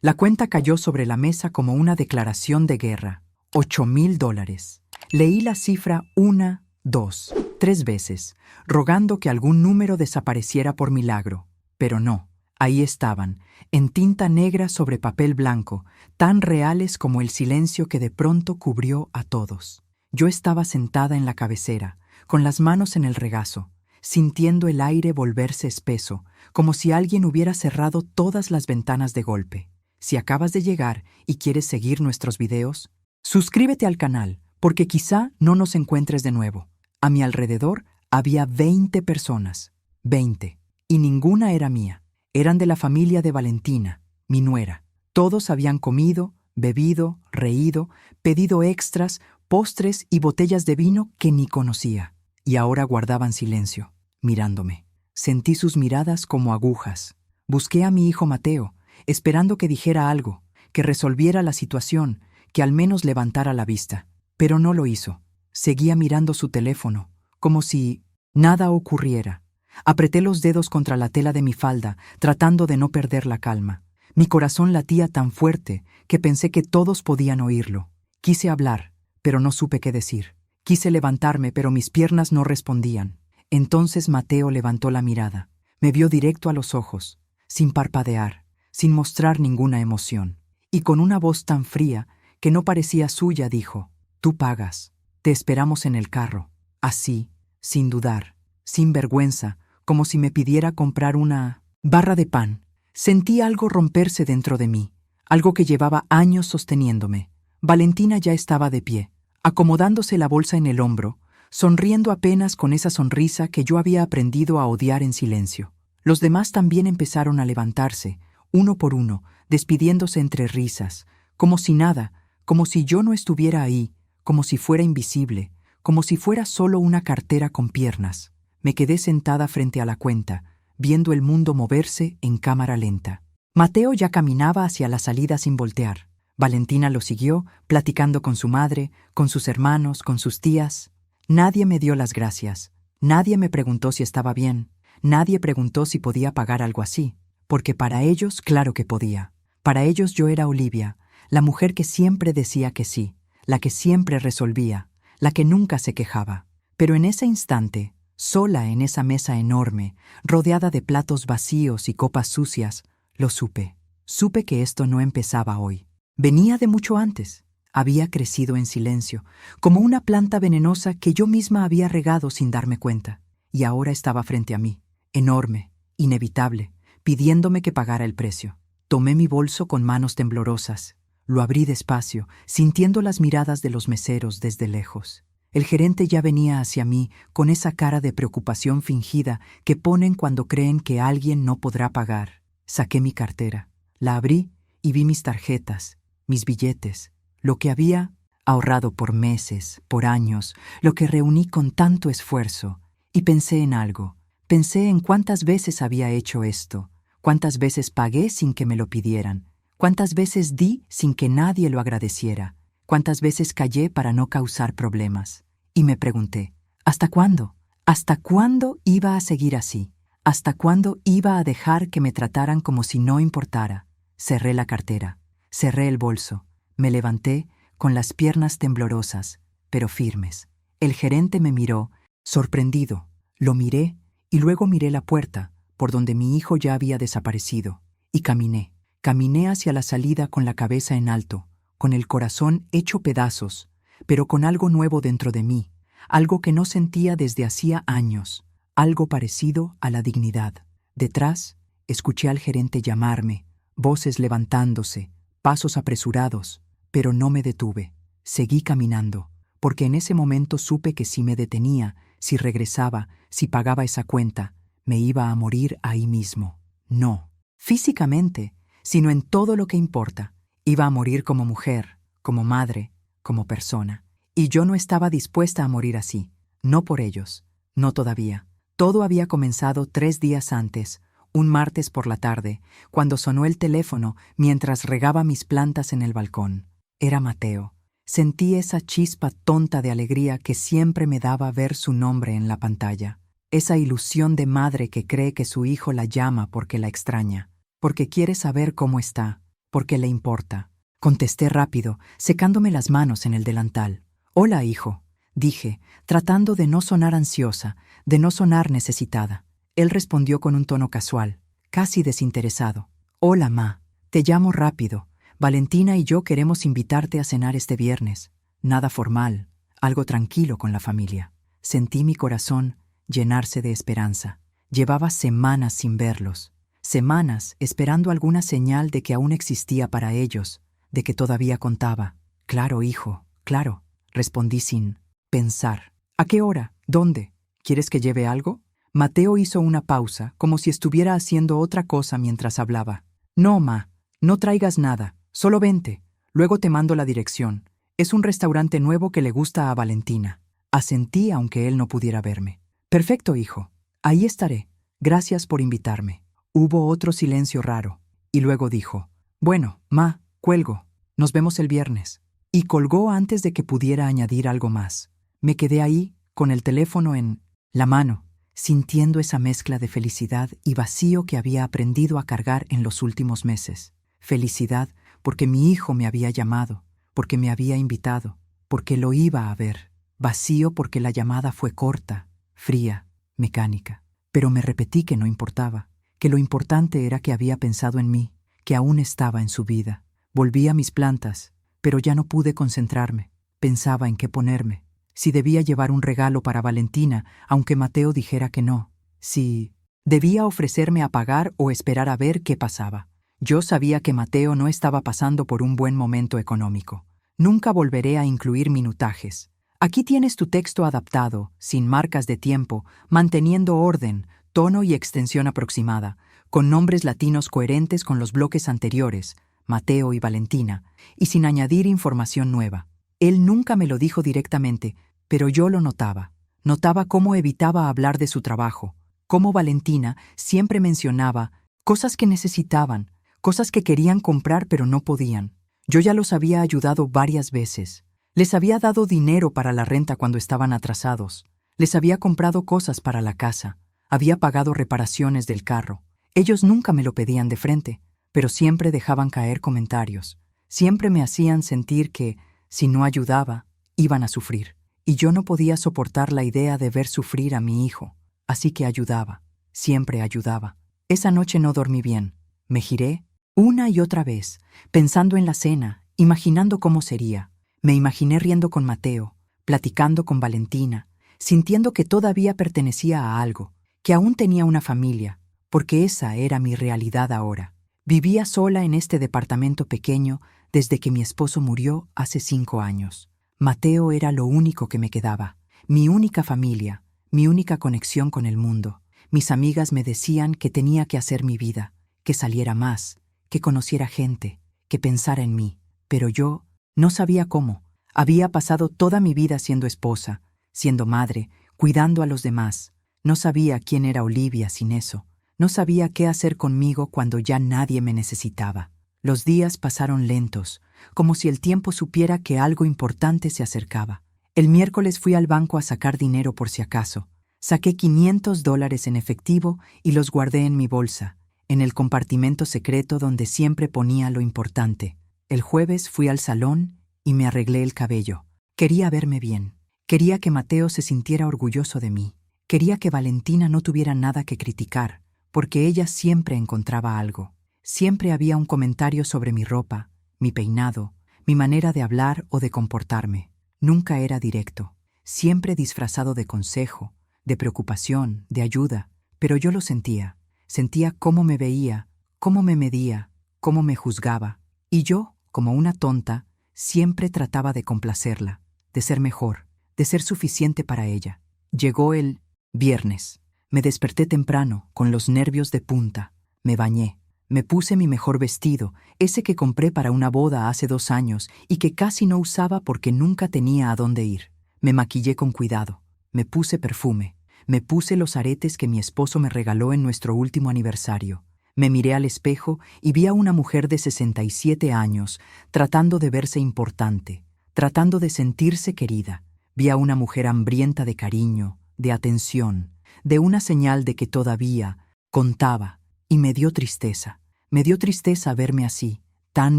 La cuenta cayó sobre la mesa como una declaración de guerra. $8,000. Leí la cifra 1, 2, 3 veces, rogando que algún número desapareciera por milagro. Pero no, ahí estaban, en tinta negra sobre papel blanco, tan reales como el silencio que de pronto cubrió a todos. Yo estaba sentada en la cabecera, con las manos en el regazo, sintiendo el aire volverse espeso, como si alguien hubiera cerrado todas las ventanas de golpe. Si acabas de llegar y quieres seguir nuestros videos, suscríbete al canal, porque quizá no nos encuentres de nuevo. A mi alrededor había 20 personas, 20, y ninguna era mía. Eran de la familia de Valentina, mi nuera. Todos habían comido, bebido, reído, pedido extras, postres y botellas de vino que ni conocía. Y ahora guardaban silencio, mirándome. Sentí sus miradas como agujas. Busqué a mi hijo Mateo, esperando que dijera algo, que resolviera la situación, que al menos levantara la vista. Pero no lo hizo. Seguía mirando su teléfono, como si nada ocurriera. Apreté los dedos contra la tela de mi falda, tratando de no perder la calma. Mi corazón latía tan fuerte que pensé que todos podían oírlo. Quise hablar, pero no supe qué decir. Quise levantarme, pero mis piernas no respondían. Entonces Mateo levantó la mirada. Me vio directo a los ojos, sin parpadear, sin mostrar ninguna emoción. Y con una voz tan fría que no parecía suya dijo: «Tú pagas. Te esperamos en el carro». Así, sin dudar, sin vergüenza, como si me pidiera comprar una barra de pan. Sentí algo romperse dentro de mí, algo que llevaba años sosteniéndome. Valentina ya estaba de pie, acomodándose la bolsa en el hombro, sonriendo apenas con esa sonrisa que yo había aprendido a odiar en silencio. Los demás también empezaron a levantarse, uno por uno, despidiéndose entre risas, como si nada, como si yo no estuviera ahí, como si fuera invisible, como si fuera solo una cartera con piernas. Me quedé sentada frente a la cuenta, viendo el mundo moverse en cámara lenta. Mateo ya caminaba hacia la salida sin voltear. Valentina lo siguió, platicando con su madre, con sus hermanos, con sus tías. Nadie me dio las gracias. Nadie me preguntó si estaba bien. Nadie preguntó si podía pagar algo así. Porque para ellos, claro que podía. Para ellos yo era Olivia, la mujer que siempre decía que sí, la que siempre resolvía, la que nunca se quejaba. Pero en ese instante, sola en esa mesa enorme, rodeada de platos vacíos y copas sucias, lo supe. Supe que esto no empezaba hoy. Venía de mucho antes. Había crecido en silencio, como una planta venenosa que yo misma había regado sin darme cuenta. Y ahora estaba frente a mí, enorme, inevitable, pidiéndome que pagara el precio. Tomé mi bolso con manos temblorosas. Lo abrí despacio, sintiendo las miradas de los meseros desde lejos. El gerente ya venía hacia mí con esa cara de preocupación fingida que ponen cuando creen que alguien no podrá pagar. Saqué mi cartera, la abrí y vi mis tarjetas, mis billetes, lo que había ahorrado por meses, por años, lo que reuní con tanto esfuerzo. Y pensé en algo. Pensé en cuántas veces había hecho esto, cuántas veces pagué sin que me lo pidieran, cuántas veces di sin que nadie lo agradeciera, cuántas veces callé para no causar problemas. Y me pregunté, ¿hasta cuándo? ¿Hasta cuándo iba a seguir así? ¿Hasta cuándo iba a dejar que me trataran como si no importara? Cerré la cartera, cerré el bolso, me levanté con las piernas temblorosas, pero firmes. El gerente me miró, sorprendido. Lo miré y luego miré la puerta, por donde mi hijo ya había desaparecido, y caminé. Caminé hacia la salida con la cabeza en alto, con el corazón hecho pedazos, pero con algo nuevo dentro de mí, algo que no sentía desde hacía años, algo parecido a la dignidad. Detrás, escuché al gerente llamarme, voces levantándose, pasos apresurados, pero no me detuve. Seguí caminando, porque en ese momento supe que si me detenía, si regresaba, si pagaba esa cuenta, me iba a morir ahí mismo. No, físicamente, sino en todo lo que importa. Iba a morir como mujer, como madre, como persona. Y yo no estaba dispuesta a morir así. No por ellos. No todavía. Todo había comenzado 3 días antes, un martes por la tarde, cuando sonó el teléfono mientras regaba mis plantas en el balcón. Era Mateo. Sentí esa chispa tonta de alegría que siempre me daba ver su nombre en la pantalla. Esa ilusión de madre que cree que su hijo la llama porque la extraña, porque quiere saber cómo está, porque le importa. Contesté rápido, secándome las manos en el delantal. Hola, hijo, dije, tratando de no sonar ansiosa, de no sonar necesitada. Él respondió con un tono casual, casi desinteresado. Hola, ma, te llamo rápido. Valentina y yo queremos invitarte a cenar este viernes. Nada formal, algo tranquilo con la familia. Sentí mi corazón llenarse de esperanza. Llevaba semanas sin verlos, semanas esperando alguna señal de que aún existía para ellos, de que todavía contaba. Claro, hijo, claro, respondí sin pensar. ¿A qué hora? ¿Dónde? ¿Quieres que lleve algo? Mateo hizo una pausa, como si estuviera haciendo otra cosa mientras hablaba. No, ma, no traigas nada, solo vente. Luego te mando la dirección. Es un restaurante nuevo que le gusta a Valentina. Asentí aunque él no pudiera verme. Perfecto, hijo. Ahí estaré. Gracias por invitarme. Hubo otro silencio raro, y luego dijo, bueno, ma, cuelgo. Nos vemos el viernes. Y colgó antes de que pudiera añadir algo más. Me quedé ahí, con el teléfono en la mano, sintiendo esa mezcla de felicidad y vacío que había aprendido a cargar en los últimos meses. Felicidad porque mi hijo me había llamado, porque me había invitado, porque lo iba a ver. Vacío porque la llamada fue corta, fría, mecánica. Pero me repetí que no importaba, que lo importante era que había pensado en mí, que aún estaba en su vida. Volví a mis plantas, pero ya no pude concentrarme. Pensaba en qué ponerme. Si debía llevar un regalo para Valentina, aunque Mateo dijera que no. Si debía ofrecerme a pagar o esperar a ver qué pasaba. Yo sabía que Mateo no estaba pasando por un buen momento económico. Nunca volveré a incluir minutajes. Aquí tienes tu texto adaptado, sin marcas de tiempo, manteniendo orden, tono y extensión aproximada, con nombres latinos coherentes con los bloques anteriores, Mateo y Valentina, y sin añadir información nueva. Él nunca me lo dijo directamente, pero yo lo notaba. Notaba cómo evitaba hablar de su trabajo, cómo Valentina siempre mencionaba cosas que necesitaban, cosas que querían comprar pero no podían. Yo ya los había ayudado varias veces. Les había dado dinero para la renta cuando estaban atrasados. Les había comprado cosas para la casa. Había pagado reparaciones del carro. Ellos nunca me lo pedían de frente, pero siempre dejaban caer comentarios. Siempre me hacían sentir que, si no ayudaba, iban a sufrir. Y yo no podía soportar la idea de ver sufrir a mi hijo. Así que ayudaba. Siempre ayudaba. Esa noche no dormí bien. Me giré una y otra vez, pensando en la cena, imaginando cómo sería. Me imaginé riendo con Mateo, platicando con Valentina, sintiendo que todavía pertenecía a algo, que aún tenía una familia, porque esa era mi realidad ahora. Vivía sola en este departamento pequeño desde que mi esposo murió hace 5 años. Mateo era lo único que me quedaba, mi única familia, mi única conexión con el mundo. Mis amigas me decían que tenía que hacer mi vida, que saliera más, que conociera gente, que pensara en mí, pero yo no sabía cómo. Había pasado toda mi vida siendo esposa, siendo madre, cuidando a los demás. No sabía quién era Olivia sin eso. No sabía qué hacer conmigo cuando ya nadie me necesitaba. Los días pasaron lentos, como si el tiempo supiera que algo importante se acercaba. El miércoles fui al banco a sacar dinero por si acaso. Saqué $500 en efectivo y los guardé en mi bolsa, en el compartimento secreto donde siempre ponía lo importante. El jueves fui al salón y me arreglé el cabello. Quería verme bien. Quería que Mateo se sintiera orgulloso de mí. Quería que Valentina no tuviera nada que criticar, porque ella siempre encontraba algo. Siempre había un comentario sobre mi ropa, mi peinado, mi manera de hablar o de comportarme. Nunca era directo, siempre disfrazado de consejo, de preocupación, de ayuda, pero yo lo sentía. Sentía cómo me veía, cómo me medía, cómo me juzgaba. Y yo, como una tonta, siempre trataba de complacerla, de ser mejor, de ser suficiente para ella. Llegó el viernes. Me desperté temprano, con los nervios de punta. Me bañé. Me puse mi mejor vestido, ese que compré para una boda hace 2 años y que casi no usaba porque nunca tenía a dónde ir. Me maquillé con cuidado. Me puse perfume. Me puse los aretes que mi esposo me regaló en nuestro último aniversario. Me miré al espejo y vi a una mujer de 67 años tratando de verse importante, tratando de sentirse querida. Vi a una mujer hambrienta de cariño, de atención, de una señal de que todavía contaba, y me dio tristeza. Me dio tristeza verme así, tan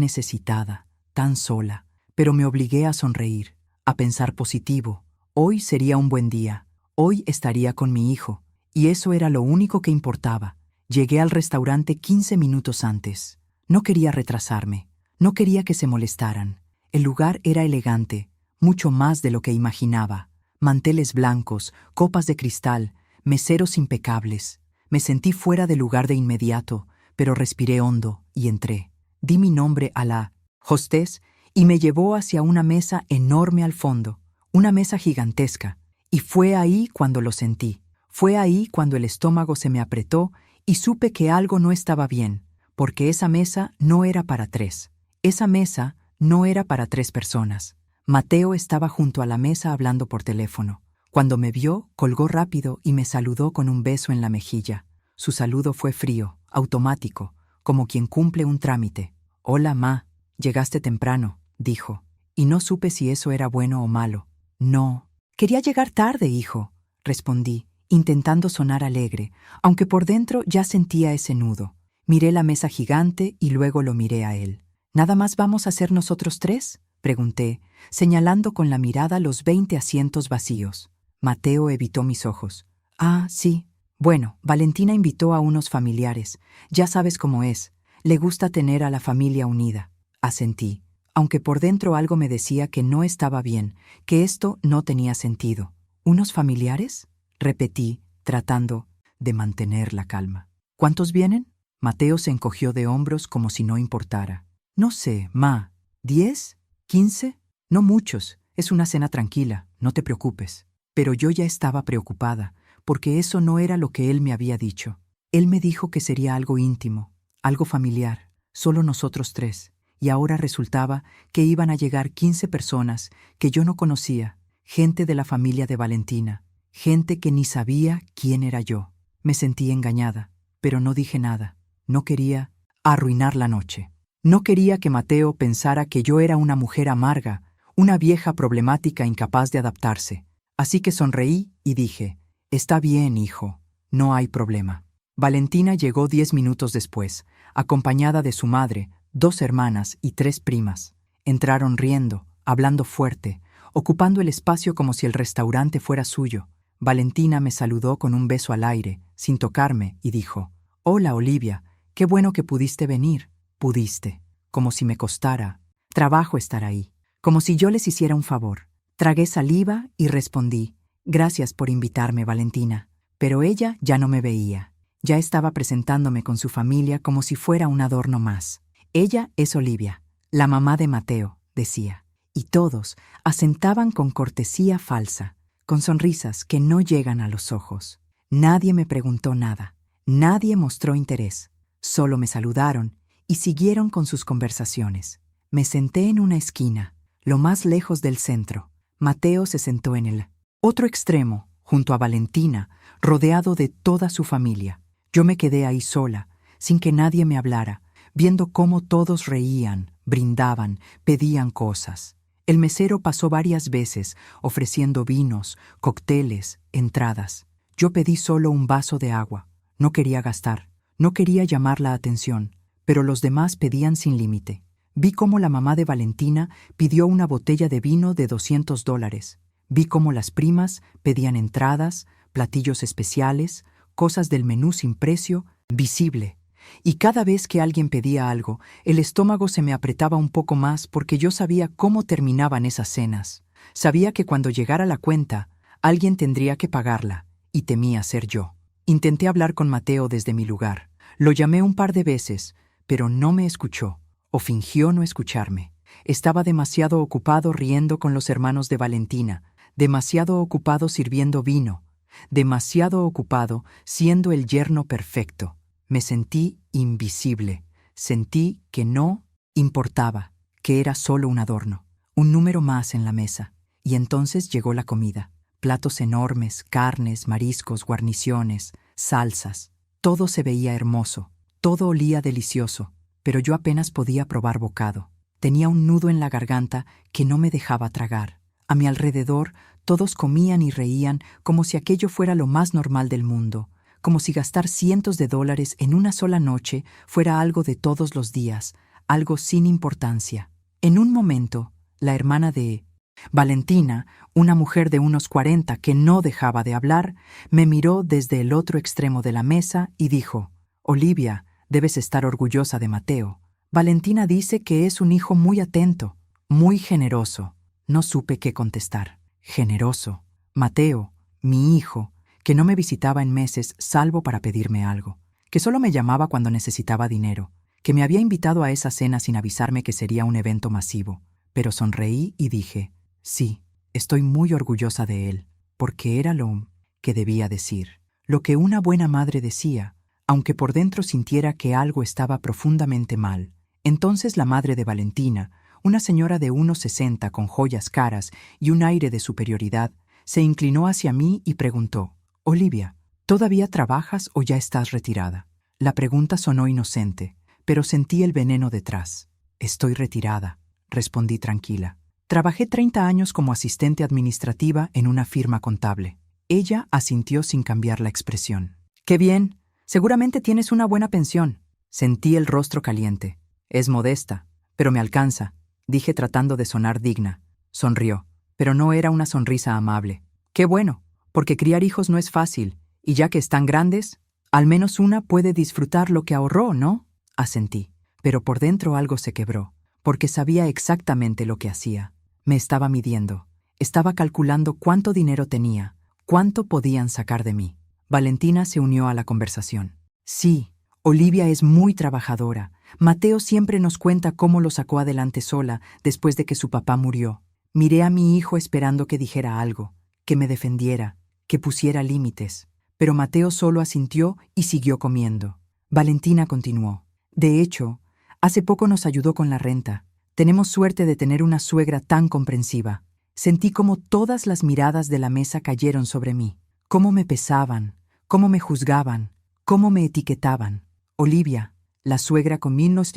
necesitada, tan sola, pero me obligué a sonreír, a pensar positivo. Hoy sería un buen día, hoy estaría con mi hijo, y eso era lo único que importaba. Llegué al restaurante 15 minutos antes. No quería retrasarme, no quería que se molestaran. El lugar era elegante, mucho más de lo que imaginaba. Manteles blancos, copas de cristal, meseros impecables. Me sentí fuera de lugar de inmediato, pero respiré hondo y entré. Di mi nombre a la hostess y me llevó hacia una mesa enorme al fondo, una mesa gigantesca, y fue ahí cuando lo sentí. Fue ahí cuando el estómago se me apretó y supe que algo no estaba bien, porque esa mesa no era para 3. Esa mesa no era para 3 personas. Mateo estaba junto a la mesa hablando por teléfono. Cuando me vio, colgó rápido y me saludó con un beso en la mejilla. Su saludo fue frío, automático, como quien cumple un trámite. «Hola, ma. Llegaste temprano», dijo. Y no supe si eso era bueno o malo. «No. Quería llegar tarde, hijo», respondí, intentando sonar alegre, aunque por dentro ya sentía ese nudo. Miré la mesa gigante y luego lo miré a él. «¿Nada más vamos a hacer nosotros 3?» pregunté, señalando con la mirada los 20 asientos vacíos. Mateo evitó mis ojos. «Ah, sí. Bueno, Valentina invitó a unos familiares. Ya sabes cómo es. Le gusta tener a la familia unida», asentí, aunque por dentro algo me decía que no estaba bien, que esto no tenía sentido. «¿Unos familiares?», repetí, tratando de mantener la calma. «¿Cuántos vienen?». Mateo se encogió de hombros como si no importara. «No sé, ma. ¿10? ¿15? No muchos. Es una cena tranquila, no te preocupes». Pero yo ya estaba preocupada, porque eso no era lo que él me había dicho. Él me dijo que sería algo íntimo, algo familiar, solo nosotros 3, y ahora resultaba que iban a llegar 15 personas que yo no conocía, gente de la familia de Valentina, gente que ni sabía quién era yo. Me sentí engañada, pero no dije nada. No quería arruinar la noche. No quería que Mateo pensara que yo era una mujer amarga, una vieja problemática incapaz de adaptarse. Así que sonreí y dije, «Está bien, hijo, no hay problema». Valentina llegó 10 minutos después, acompañada de su madre, 2 hermanas y 3 primas. Entraron riendo, hablando fuerte, ocupando el espacio como si el restaurante fuera suyo. Valentina me saludó con un beso al aire, sin tocarme, y dijo, «Hola, Olivia, qué bueno que pudiste venir». Pudiste, como si me costara trabajo estar ahí, como si yo les hiciera un favor. Tragué saliva y respondí, «Gracias por invitarme, Valentina». Pero ella ya no me veía. Ya estaba presentándome con su familia como si fuera un adorno más. «Ella es Olivia, la mamá de Mateo», decía. Y todos asentaban con cortesía falsa, con sonrisas que no llegan a los ojos. Nadie me preguntó nada. Nadie mostró interés. Solo me saludaron y siguieron con sus conversaciones. Me senté en una esquina, lo más lejos del centro. Mateo se sentó en el otro extremo, junto a Valentina, rodeado de toda su familia. Yo me quedé ahí sola, sin que nadie me hablara, viendo cómo todos reían, brindaban, pedían cosas. El mesero pasó varias veces, ofreciendo vinos, cócteles, entradas. Yo pedí solo un vaso de agua. No quería gastar, no quería llamar la atención, pero los demás pedían sin límite. Vi cómo la mamá de Valentina pidió una botella de vino de $200. Vi cómo las primas pedían entradas, platillos especiales, cosas del menú sin precio, visible. Y cada vez que alguien pedía algo, el estómago se me apretaba un poco más porque yo sabía cómo terminaban esas cenas. Sabía que cuando llegara la cuenta, alguien tendría que pagarla, y temía ser yo. Intenté hablar con Mateo desde mi lugar. Lo llamé un par de veces, pero no me escuchó, o fingió no escucharme. Estaba demasiado ocupado riendo con los hermanos de Valentina, demasiado ocupado sirviendo vino, demasiado ocupado siendo el yerno perfecto. Me sentí invisible, sentí que no importaba, que era solo un adorno, un número más en la mesa. Y entonces llegó la comida. Platos enormes, carnes, mariscos, guarniciones, salsas. Todo se veía hermoso, todo olía delicioso, pero yo apenas podía probar bocado. Tenía un nudo en la garganta que no me dejaba tragar. A mi alrededor, todos comían y reían como si aquello fuera lo más normal del mundo, como si gastar cientos de dólares en una sola noche fuera algo de todos los días, algo sin importancia. En un momento, la hermana de Valentina, una mujer de unos 40 que no dejaba de hablar, me miró desde el otro extremo de la mesa y dijo: «Olivia, debes estar orgullosa de Mateo. Valentina dice que es un hijo muy atento, muy generoso». No supe qué contestar. Generoso. Mateo, mi hijo, que no me visitaba en meses salvo para pedirme algo, que solo me llamaba cuando necesitaba dinero, que me había invitado a esa cena sin avisarme que sería un evento masivo. Pero sonreí y dije: «Sí, estoy muy orgullosa de él», porque era lo que debía decir, lo que una buena madre decía, aunque por dentro sintiera que algo estaba profundamente mal. Entonces la madre de Valentina, una señora de unos 60 con joyas caras y un aire de superioridad, se inclinó hacia mí y preguntó: «Olivia, ¿todavía trabajas o ya estás retirada?». La pregunta sonó inocente, pero sentí el veneno detrás. «Estoy retirada», respondí tranquila. «Trabajé 30 años como asistente administrativa en una firma contable». Ella asintió sin cambiar la expresión. «Qué bien, seguramente tienes una buena pensión». Sentí el rostro caliente. «Es modesta, pero me alcanza», dije tratando de sonar digna. Sonrió, pero no era una sonrisa amable. «Qué bueno, porque criar hijos no es fácil, y ya que están grandes, al menos una puede disfrutar lo que ahorró, ¿no?». Asentí, pero por dentro algo se quebró, porque sabía exactamente lo que hacía. Me estaba midiendo, estaba calculando cuánto dinero tenía, cuánto podían sacar de mí. Valentina se unió a la conversación. «Sí, Olivia es muy trabajadora. Mateo siempre nos cuenta cómo lo sacó adelante sola después de que su papá murió. Miré a mi hijo esperando que dijera algo, que me defendiera, que pusiera límites. Pero Mateo solo asintió y siguió comiendo». Valentina continuó: «De hecho, hace poco nos ayudó con la renta. Tenemos suerte de tener una suegra tan comprensiva». Sentí como todas las miradas de la mesa cayeron sobre mí, cómo me pesaban, cómo me juzgaban, cómo me etiquetaban. «Olivia, la suegra con menos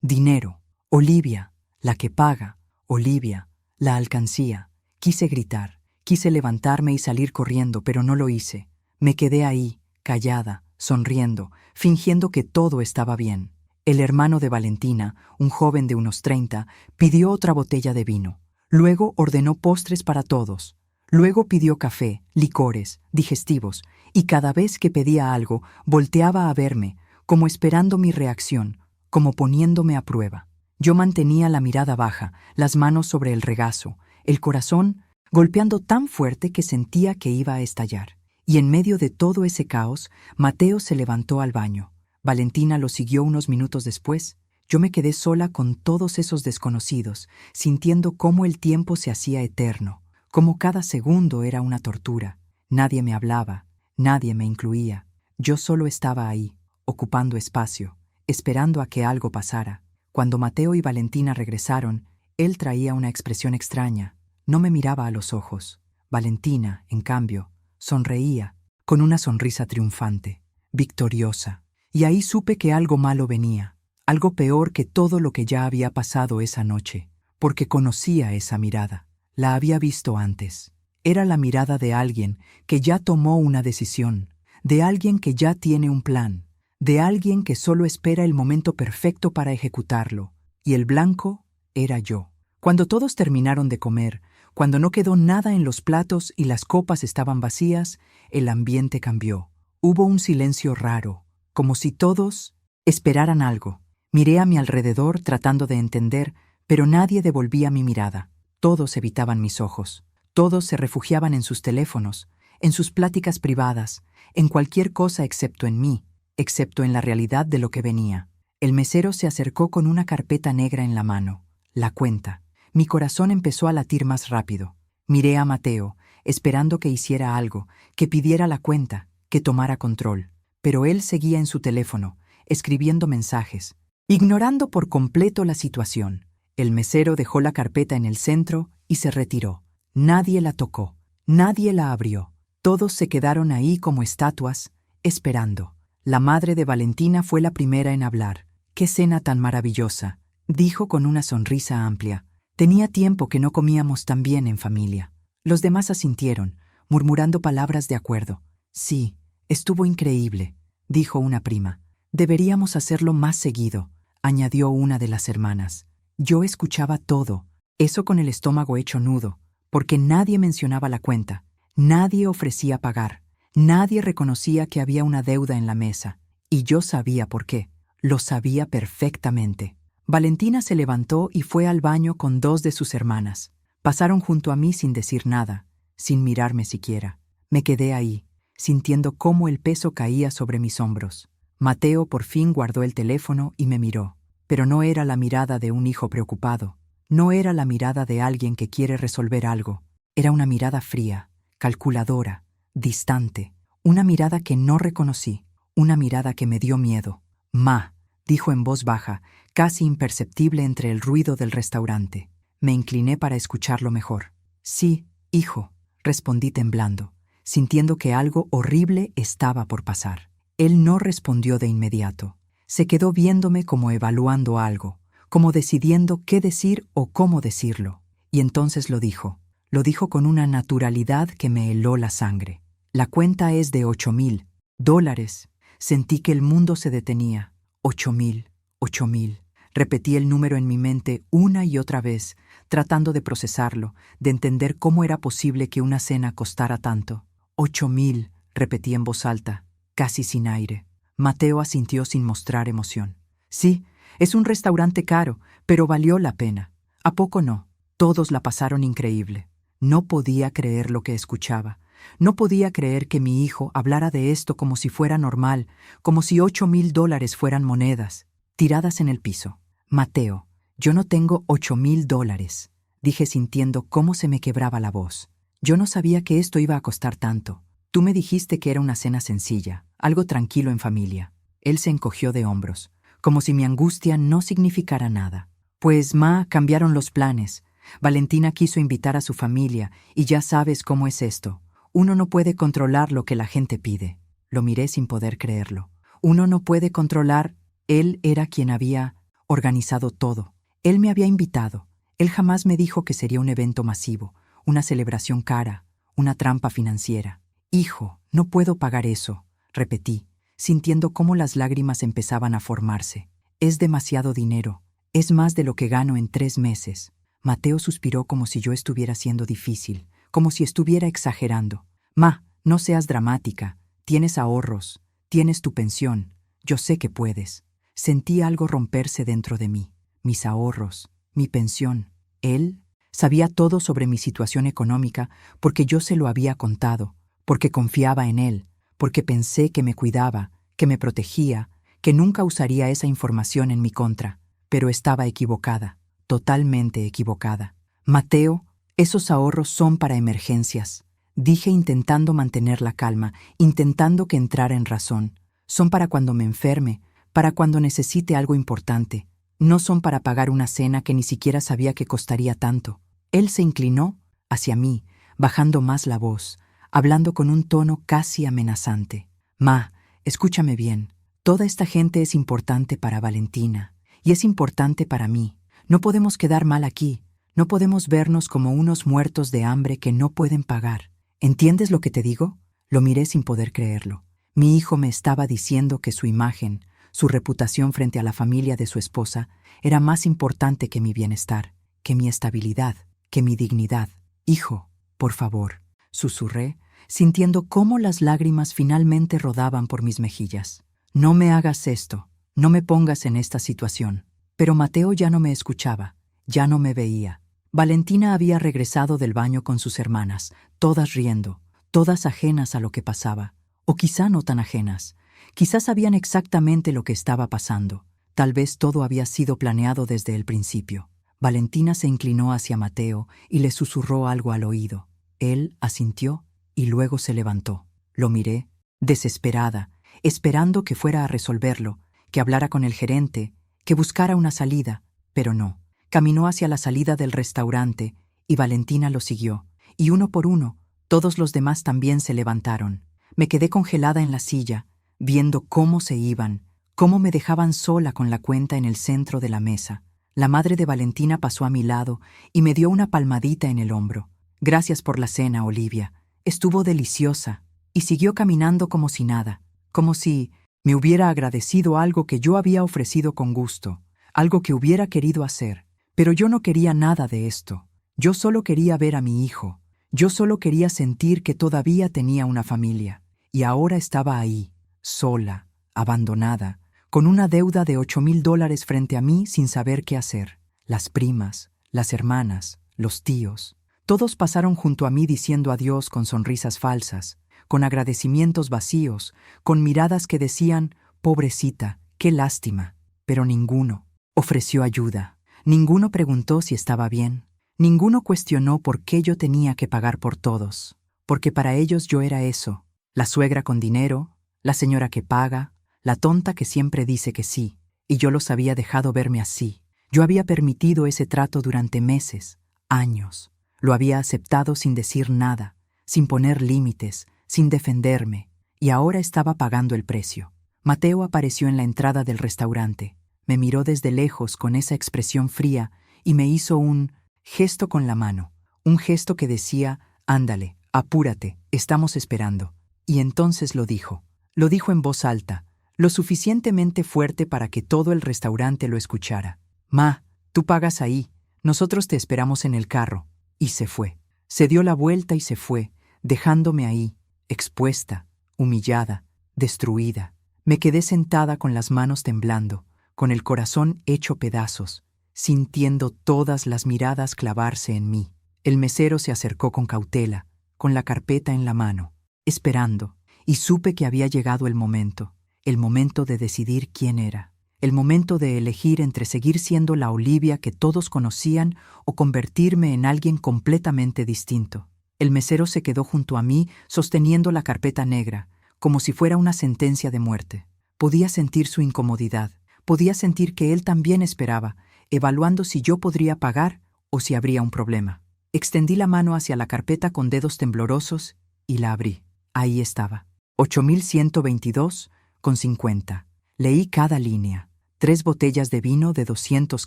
dinero. Olivia, la que paga. Olivia, la alcancía». Quise gritar, quise levantarme y salir corriendo, pero no lo hice. Me quedé ahí, callada, sonriendo, fingiendo que todo estaba bien. El hermano de Valentina, un joven de unos 30, pidió otra botella de vino. Luego ordenó postres para todos. Luego pidió café, licores, digestivos, y cada vez que pedía algo, volteaba a verme, como esperando mi reacción, como poniéndome a prueba. Yo mantenía la mirada baja, las manos sobre el regazo, el corazón golpeando tan fuerte que sentía que iba a estallar. Y en medio de todo ese caos, Mateo se levantó al baño. Valentina lo siguió unos minutos después. Yo me quedé sola con todos esos desconocidos, sintiendo cómo el tiempo se hacía eterno, cómo cada segundo era una tortura. Nadie me hablaba, nadie me incluía. Yo solo estaba ahí, ocupando espacio, esperando a que algo pasara. Cuando Mateo y Valentina regresaron, él traía una expresión extraña. No me miraba a los ojos. Valentina, en cambio, sonreía, con una sonrisa triunfante, victoriosa. Y ahí supe que algo malo venía. Algo peor que todo lo que ya había pasado esa noche, porque conocía esa mirada. La había visto antes. Era la mirada de alguien que ya tomó una decisión, de alguien que ya tiene un plan, de alguien que solo espera el momento perfecto para ejecutarlo. Y el blanco era yo. Cuando todos terminaron de comer, cuando no quedó nada en los platos y las copas estaban vacías, el ambiente cambió. Hubo un silencio raro, como si todos esperaran algo. Miré a mi alrededor tratando de entender, pero nadie devolvía mi mirada. Todos evitaban mis ojos. Todos se refugiaban en sus teléfonos, en sus pláticas privadas, en cualquier cosa excepto en mí, excepto en la realidad de lo que venía. El mesero se acercó con una carpeta negra en la mano. La cuenta. Mi corazón empezó a latir más rápido. Miré a Mateo, esperando que hiciera algo, que pidiera la cuenta, que tomara control. Pero él seguía en su teléfono, escribiendo mensajes, ignorando por completo la situación. El mesero dejó la carpeta en el centro y se retiró. Nadie la tocó, nadie la abrió. Todos se quedaron ahí como estatuas, esperando. La madre de Valentina fue la primera en hablar. «¡Qué cena tan maravillosa!», dijo con una sonrisa amplia. Tenía tiempo que no comíamos tan bien en familia. Los demás asintieron, murmurando palabras de acuerdo. «Sí, estuvo increíble», dijo una prima. «Deberíamos hacerlo más seguido». añadió una de las hermanas. Yo escuchaba todo, eso con el estómago hecho nudo, porque nadie mencionaba la cuenta, nadie ofrecía pagar, nadie reconocía que había una deuda en la mesa, y yo sabía por qué, lo sabía perfectamente. Valentina se levantó y fue al baño con dos de sus hermanas. Pasaron junto a mí sin decir nada, sin mirarme siquiera. Me quedé ahí, sintiendo cómo el peso caía sobre mis hombros. Mateo por fin guardó el teléfono y me miró, pero no era la mirada de un hijo preocupado, no era la mirada de alguien que quiere resolver algo, era una mirada fría, calculadora, distante, una mirada que no reconocí, una mirada que me dio miedo. «Ma», dijo en voz baja, casi imperceptible entre el ruido del restaurante. Me incliné para escucharlo mejor. «Sí, hijo», respondí temblando, sintiendo que algo horrible estaba por pasar. Él no respondió de inmediato. Se quedó viéndome como evaluando algo, como decidiendo qué decir o cómo decirlo. Y entonces lo dijo. Lo dijo con una naturalidad que me heló la sangre. «La cuenta es de $8,000. Sentí que el mundo se detenía. 8,000, 8,000. Repetí el número en mi mente una y otra vez, tratando de procesarlo, de entender cómo era posible que una cena costara tanto. 8,000, repetí en voz alta, casi sin aire. Mateo asintió sin mostrar emoción. «Sí, es un restaurante caro, pero valió la pena. ¿A poco no?» Todos la pasaron increíble. No podía creer lo que escuchaba. No podía creer que mi hijo hablara de esto como si fuera normal, como si $8,000 fueran monedas, tiradas en el piso. «Mateo, yo no tengo $8,000», dije sintiendo cómo se me quebraba la voz. «Yo no sabía que esto iba a costar tanto. Tú me dijiste que era una cena sencilla, algo tranquilo en familia». Él se encogió de hombros, como si mi angustia no significara nada. «Pues, ma, cambiaron los planes. Valentina quiso invitar a su familia, y ya sabes cómo es esto. Uno no puede controlar lo que la gente pide». Lo miré sin poder creerlo. «Uno no puede controlar». Él era quien había organizado todo. Él me había invitado. Él jamás me dijo que sería un evento masivo, una celebración cara, una trampa financiera. «Hijo, no puedo pagar eso», repetí, sintiendo cómo las lágrimas empezaban a formarse. «Es demasiado dinero. Es más de lo que gano en 3 meses». Mateo suspiró como si yo estuviera siendo difícil, como si estuviera exagerando. «Ma, no seas dramática. Tienes ahorros, tienes tu pensión. Yo sé que puedes». Sentí algo romperse dentro de mí. Mis ahorros, mi pensión. Él sabía todo sobre mi situación económica porque yo se lo había contado, porque confiaba en él, porque pensé que me cuidaba, que me protegía, que nunca usaría esa información en mi contra. Pero estaba equivocada, totalmente equivocada. «Mateo, esos ahorros son para emergencias», dije intentando mantener la calma, intentando que entrara en razón. «Son para cuando me enferme, para cuando necesite algo importante. No son para pagar una cena que ni siquiera sabía que costaría tanto». Él se inclinó hacia mí, bajando más la voz, hablando con un tono casi amenazante. «Ma, escúchame bien. Toda esta gente es importante para Valentina, y es importante para mí. No podemos quedar mal aquí. No podemos vernos como unos muertos de hambre que no pueden pagar. ¿Entiendes lo que te digo?» Lo miré sin poder creerlo. Mi hijo me estaba diciendo que su imagen, su reputación frente a la familia de su esposa, era más importante que mi bienestar, que mi estabilidad, que mi dignidad. «Hijo, por favor», susurré, sintiendo cómo las lágrimas finalmente rodaban por mis mejillas. «No me hagas esto, no me pongas en esta situación». Pero Mateo ya no me escuchaba, ya no me veía. Valentina había regresado del baño con sus hermanas, todas riendo, todas ajenas a lo que pasaba, o quizá no tan ajenas. Quizás sabían exactamente lo que estaba pasando. Tal vez todo había sido planeado desde el principio. Valentina se inclinó hacia Mateo y le susurró algo al oído. Él asintió y luego se levantó. Lo miré, desesperada, esperando que fuera a resolverlo, que hablara con el gerente, que buscara una salida, pero no. Caminó hacia la salida del restaurante y Valentina lo siguió. Y uno por uno, todos los demás también se levantaron. Me quedé congelada en la silla, viendo cómo se iban, cómo me dejaban sola con la cuenta en el centro de la mesa. La madre de Valentina pasó a mi lado y me dio una palmadita en el hombro. «Gracias por la cena, Olivia. Estuvo deliciosa». Y siguió caminando como si nada, como si me hubiera agradecido algo que yo había ofrecido con gusto. algo que hubiera querido hacer. Pero yo no quería nada de esto. Yo solo quería ver a mi hijo. Yo solo quería sentir que todavía tenía una familia. Y ahora estaba ahí, sola, abandonada, con una deuda de $8,000 frente a mí sin saber qué hacer. Las primas, las hermanas, los tíos, todos pasaron junto a mí diciendo adiós con sonrisas falsas, con agradecimientos vacíos, con miradas que decían, pobrecita, qué lástima. Pero ninguno ofreció ayuda. Ninguno preguntó si estaba bien. Ninguno cuestionó por qué yo tenía que pagar por todos. Porque para ellos yo era eso, la suegra con dinero, la señora que paga, la tonta que siempre dice que sí. Y yo los había dejado verme así. Yo había permitido ese trato durante meses, años. Lo había aceptado sin decir nada, sin poner límites, sin defenderme. Y ahora estaba pagando el precio. Mateo apareció en la entrada del restaurante. Me miró desde lejos con esa expresión fría y me hizo un gesto con la mano. Un gesto que decía, ándale, apúrate, estamos esperando. Y entonces lo dijo. Lo dijo en voz alta, lo suficientemente fuerte para que todo el restaurante lo escuchara. Ma, tú pagas ahí, nosotros te esperamos en el carro. Y se fue. Se dio la vuelta y se fue, dejándome ahí, expuesta, humillada, destruida. Me quedé sentada con las manos temblando, con el corazón hecho pedazos, sintiendo todas las miradas clavarse en mí. El mesero se acercó con cautela, con la carpeta en la mano, esperando, y supe que había llegado el momento de decidir quién era, el momento de elegir entre seguir siendo la Olivia que todos conocían o convertirme en alguien completamente distinto. El mesero se quedó junto a mí, sosteniendo la carpeta negra, como si fuera una sentencia de muerte. Podía sentir su incomodidad, podía sentir que él también esperaba, evaluando si yo podría pagar o si habría un problema. Extendí la mano hacia la carpeta con dedos temblorosos y la abrí. Ahí estaba. 8,122,50. Leí cada línea. 3 botellas de vino de 200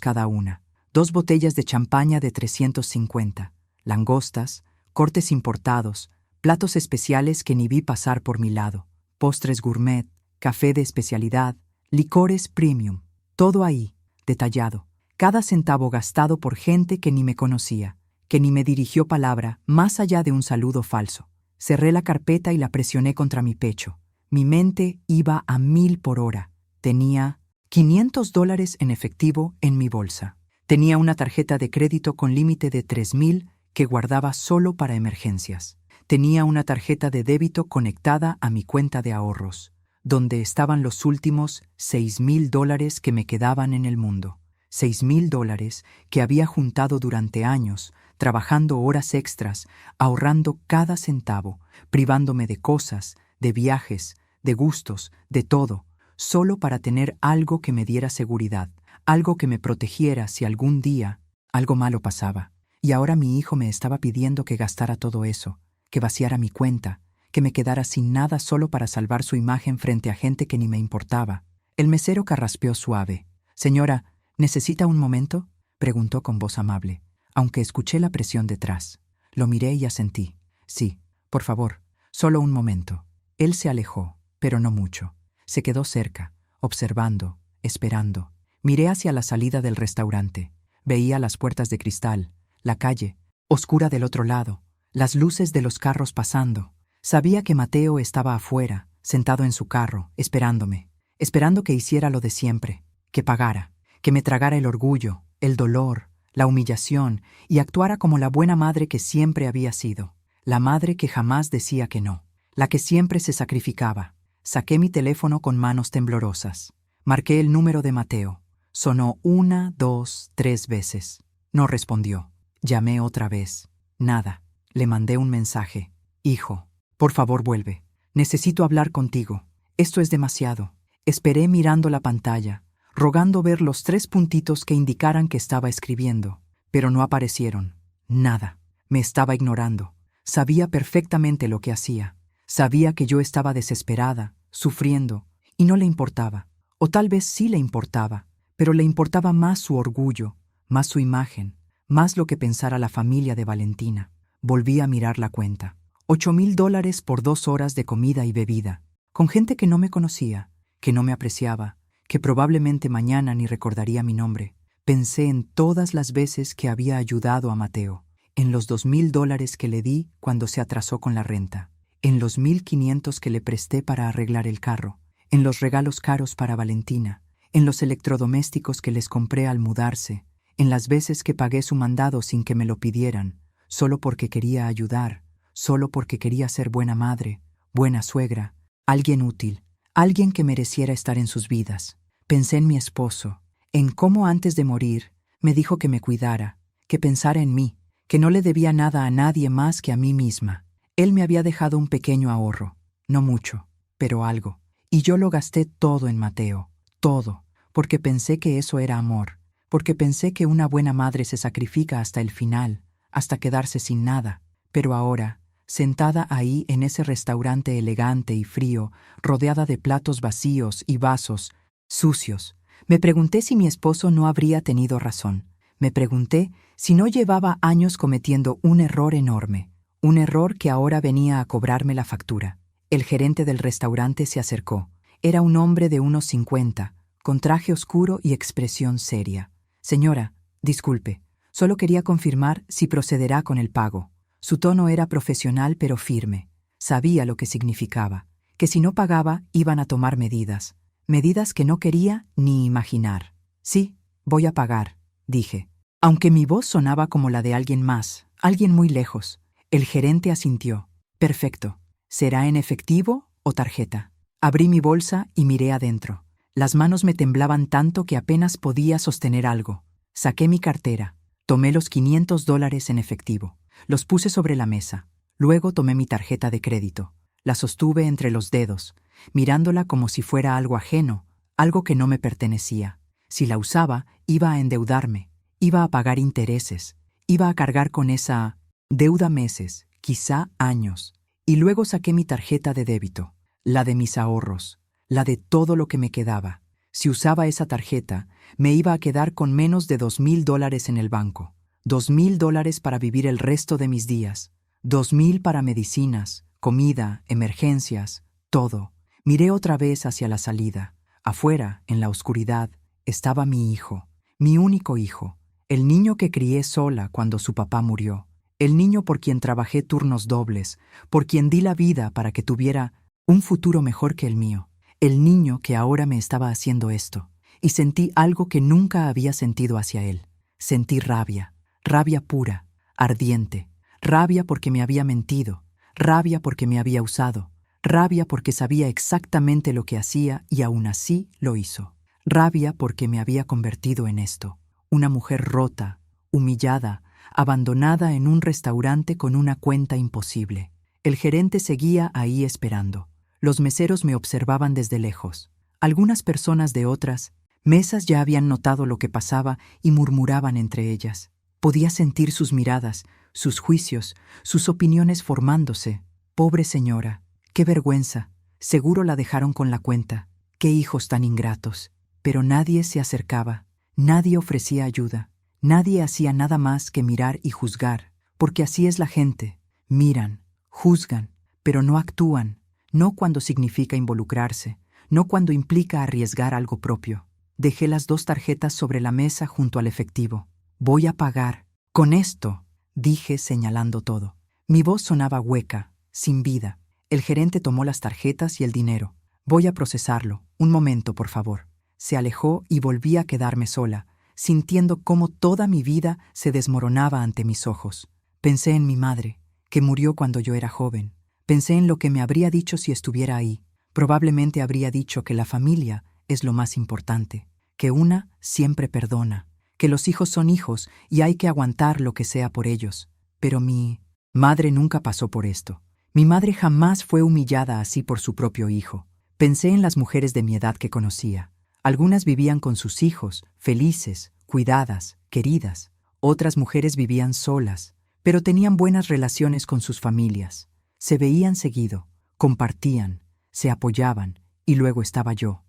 cada una. 2 botellas de champaña de 350. Langostas, cortes importados, platos especiales que ni vi pasar por mi lado. Postres gourmet, café de especialidad, licores premium. Todo ahí, detallado. Cada centavo gastado por gente que ni me conocía, que ni me dirigió palabra más allá de un saludo falso. Cerré la carpeta y la presioné contra mi pecho. Mi mente iba a 1000 por hora. Tenía $500 en efectivo en mi bolsa. Tenía una tarjeta de crédito con límite de 3,000 que guardaba solo para emergencias. Tenía una tarjeta de débito conectada a mi cuenta de ahorros, donde estaban los últimos $6,000 que me quedaban en el mundo. $6,000 que había juntado durante años, trabajando horas extras, ahorrando cada centavo, privándome de cosas, de viajes, de gustos, de todo, solo para tener algo que me diera seguridad, algo que me protegiera si algún día algo malo pasaba. Y ahora mi hijo me estaba pidiendo que gastara todo eso, que vaciara mi cuenta, que me quedara sin nada solo para salvar su imagen frente a gente que ni me importaba. El mesero carraspeó suave. «Señora, ¿necesita un momento?», preguntó con voz amable, aunque escuché la presión detrás. Lo miré y asentí. «Sí, por favor, solo un momento». Él se alejó, pero no mucho. Se quedó cerca, observando, esperando. Miré hacia la salida del restaurante. Veía las puertas de cristal, la calle, oscura del otro lado, las luces de los carros pasando. Sabía que Mateo estaba afuera, sentado en su carro, esperándome, esperando que hiciera lo de siempre, que pagara, que me tragara el orgullo, el dolor, la humillación y actuara como la buena madre que siempre había sido, la madre que jamás decía que no, la que siempre se sacrificaba. Saqué mi teléfono con manos temblorosas. Marqué el número de Mateo. Sonó 1, 2, 3 veces. No respondió. Llamé otra vez. Nada. Le mandé un mensaje. «Hijo, por favor vuelve. Necesito hablar contigo. Esto es demasiado». Esperé mirando la pantalla, rogando ver los 3 puntitos que indicaran que estaba escribiendo, pero no aparecieron. Nada. Me estaba ignorando. Sabía perfectamente lo que hacía. Sabía que yo estaba desesperada, sufriendo, y no le importaba. O tal vez sí le importaba, pero le importaba más su orgullo, más su imagen, más lo que pensara la familia de Valentina. Volví a mirar la cuenta. $8,000 por 2 horas de comida y bebida, con gente que no me conocía, que no me apreciaba, que probablemente mañana ni recordaría mi nombre. Pensé en todas las veces que había ayudado a Mateo, en los $2,000 que le di cuando se atrasó con la renta, en los 1,500 que le presté para arreglar el carro, en los regalos caros para Valentina, en los electrodomésticos que les compré al mudarse, en las veces que pagué su mandado sin que me lo pidieran, solo porque quería ayudar, solo porque quería ser buena madre, buena suegra, alguien útil, alguien que mereciera estar en sus vidas. Pensé en mi esposo, en cómo antes de morir me dijo que me cuidara, que pensara en mí, que no le debía nada a nadie más que a mí misma. Él me había dejado un pequeño ahorro, no mucho, pero algo, y yo lo gasté todo en Mateo, todo, porque pensé que eso era amor, porque pensé que una buena madre se sacrifica hasta el final, hasta quedarse sin nada. Pero ahora, sentada ahí en ese restaurante elegante y frío, rodeada de platos vacíos y vasos sucios, me pregunté si mi esposo no habría tenido razón. Me pregunté si no llevaba años cometiendo un error enorme, un error que ahora venía a cobrarme la factura. El gerente del restaurante se acercó. Era un hombre de unos 50, con traje oscuro y expresión seria. Señora, disculpe, solo quería confirmar si procederá con el pago. Su tono era profesional pero firme. Sabía lo que significaba, que si no pagaba iban a tomar medidas. Medidas que no quería ni imaginar. Sí, voy a pagar, dije. Aunque mi voz sonaba como la de alguien más, alguien muy lejos. El gerente asintió. Perfecto. ¿Será en efectivo o tarjeta? Abrí mi bolsa y miré adentro. Las manos me temblaban tanto que apenas podía sostener algo. Saqué mi cartera. Tomé los $500 en efectivo. Los puse sobre la mesa. Luego tomé mi tarjeta de crédito. La sostuve entre los dedos, mirándola como si fuera algo ajeno, algo que no me pertenecía. Si la usaba, iba a endeudarme, iba a pagar intereses, iba a cargar con esa deuda meses, quizá años. Y luego saqué mi tarjeta de débito, la de mis ahorros, la de todo lo que me quedaba. Si usaba esa tarjeta, me iba a quedar con menos de $2,000 en el banco. $2,000 para vivir el resto de mis días. 2,000 para medicinas, comida, emergencias, todo. Miré otra vez hacia la salida. Afuera, en la oscuridad, estaba mi hijo, mi único hijo, el niño que crié sola cuando su papá murió, el niño por quien trabajé turnos dobles, por quien di la vida para que tuviera un futuro mejor que el mío, el niño que ahora me estaba haciendo esto. Y sentí algo que nunca había sentido hacia él. Sentí rabia, rabia pura, ardiente, rabia porque me había mentido, rabia porque me había usado, rabia porque sabía exactamente lo que hacía y aún así lo hizo, rabia porque me había convertido en esto, una mujer rota, humillada, abandonada en un restaurante con una cuenta imposible. El gerente seguía ahí esperando. Los meseros me observaban desde lejos. Algunas personas de otras mesas ya habían notado lo que pasaba y murmuraban entre ellas. Podía sentir sus miradas, sus juicios, sus opiniones formándose. Pobre señora, qué vergüenza. Seguro la dejaron con la cuenta. Qué hijos tan ingratos. Pero nadie se acercaba. Nadie ofrecía ayuda. Nadie hacía nada más que mirar y juzgar. Porque así es la gente. Miran, juzgan, pero no actúan. No cuando significa involucrarse. No cuando implica arriesgar algo propio. Dejé las 2 tarjetas sobre la mesa junto al efectivo. Voy a pagar. Con esto, dije señalando todo. Mi voz sonaba hueca, sin vida. El gerente tomó las tarjetas y el dinero. Voy a procesarlo. Un momento, por favor. Se alejó y volví a quedarme sola, sintiendo cómo toda mi vida se desmoronaba ante mis ojos. Pensé en mi madre, que murió cuando yo era joven. Pensé en lo que me habría dicho si estuviera ahí. Probablemente habría dicho que la familia es lo más importante, que una siempre perdona, que los hijos son hijos y hay que aguantar lo que sea por ellos. Pero mi madre nunca pasó por esto. Mi madre jamás fue humillada así por su propio hijo. Pensé en las mujeres de mi edad que conocía. Algunas vivían con sus hijos, felices, cuidadas, queridas. Otras mujeres vivían solas, pero tenían buenas relaciones con sus familias. Se veían seguido, compartían, se apoyaban, y luego estaba yo,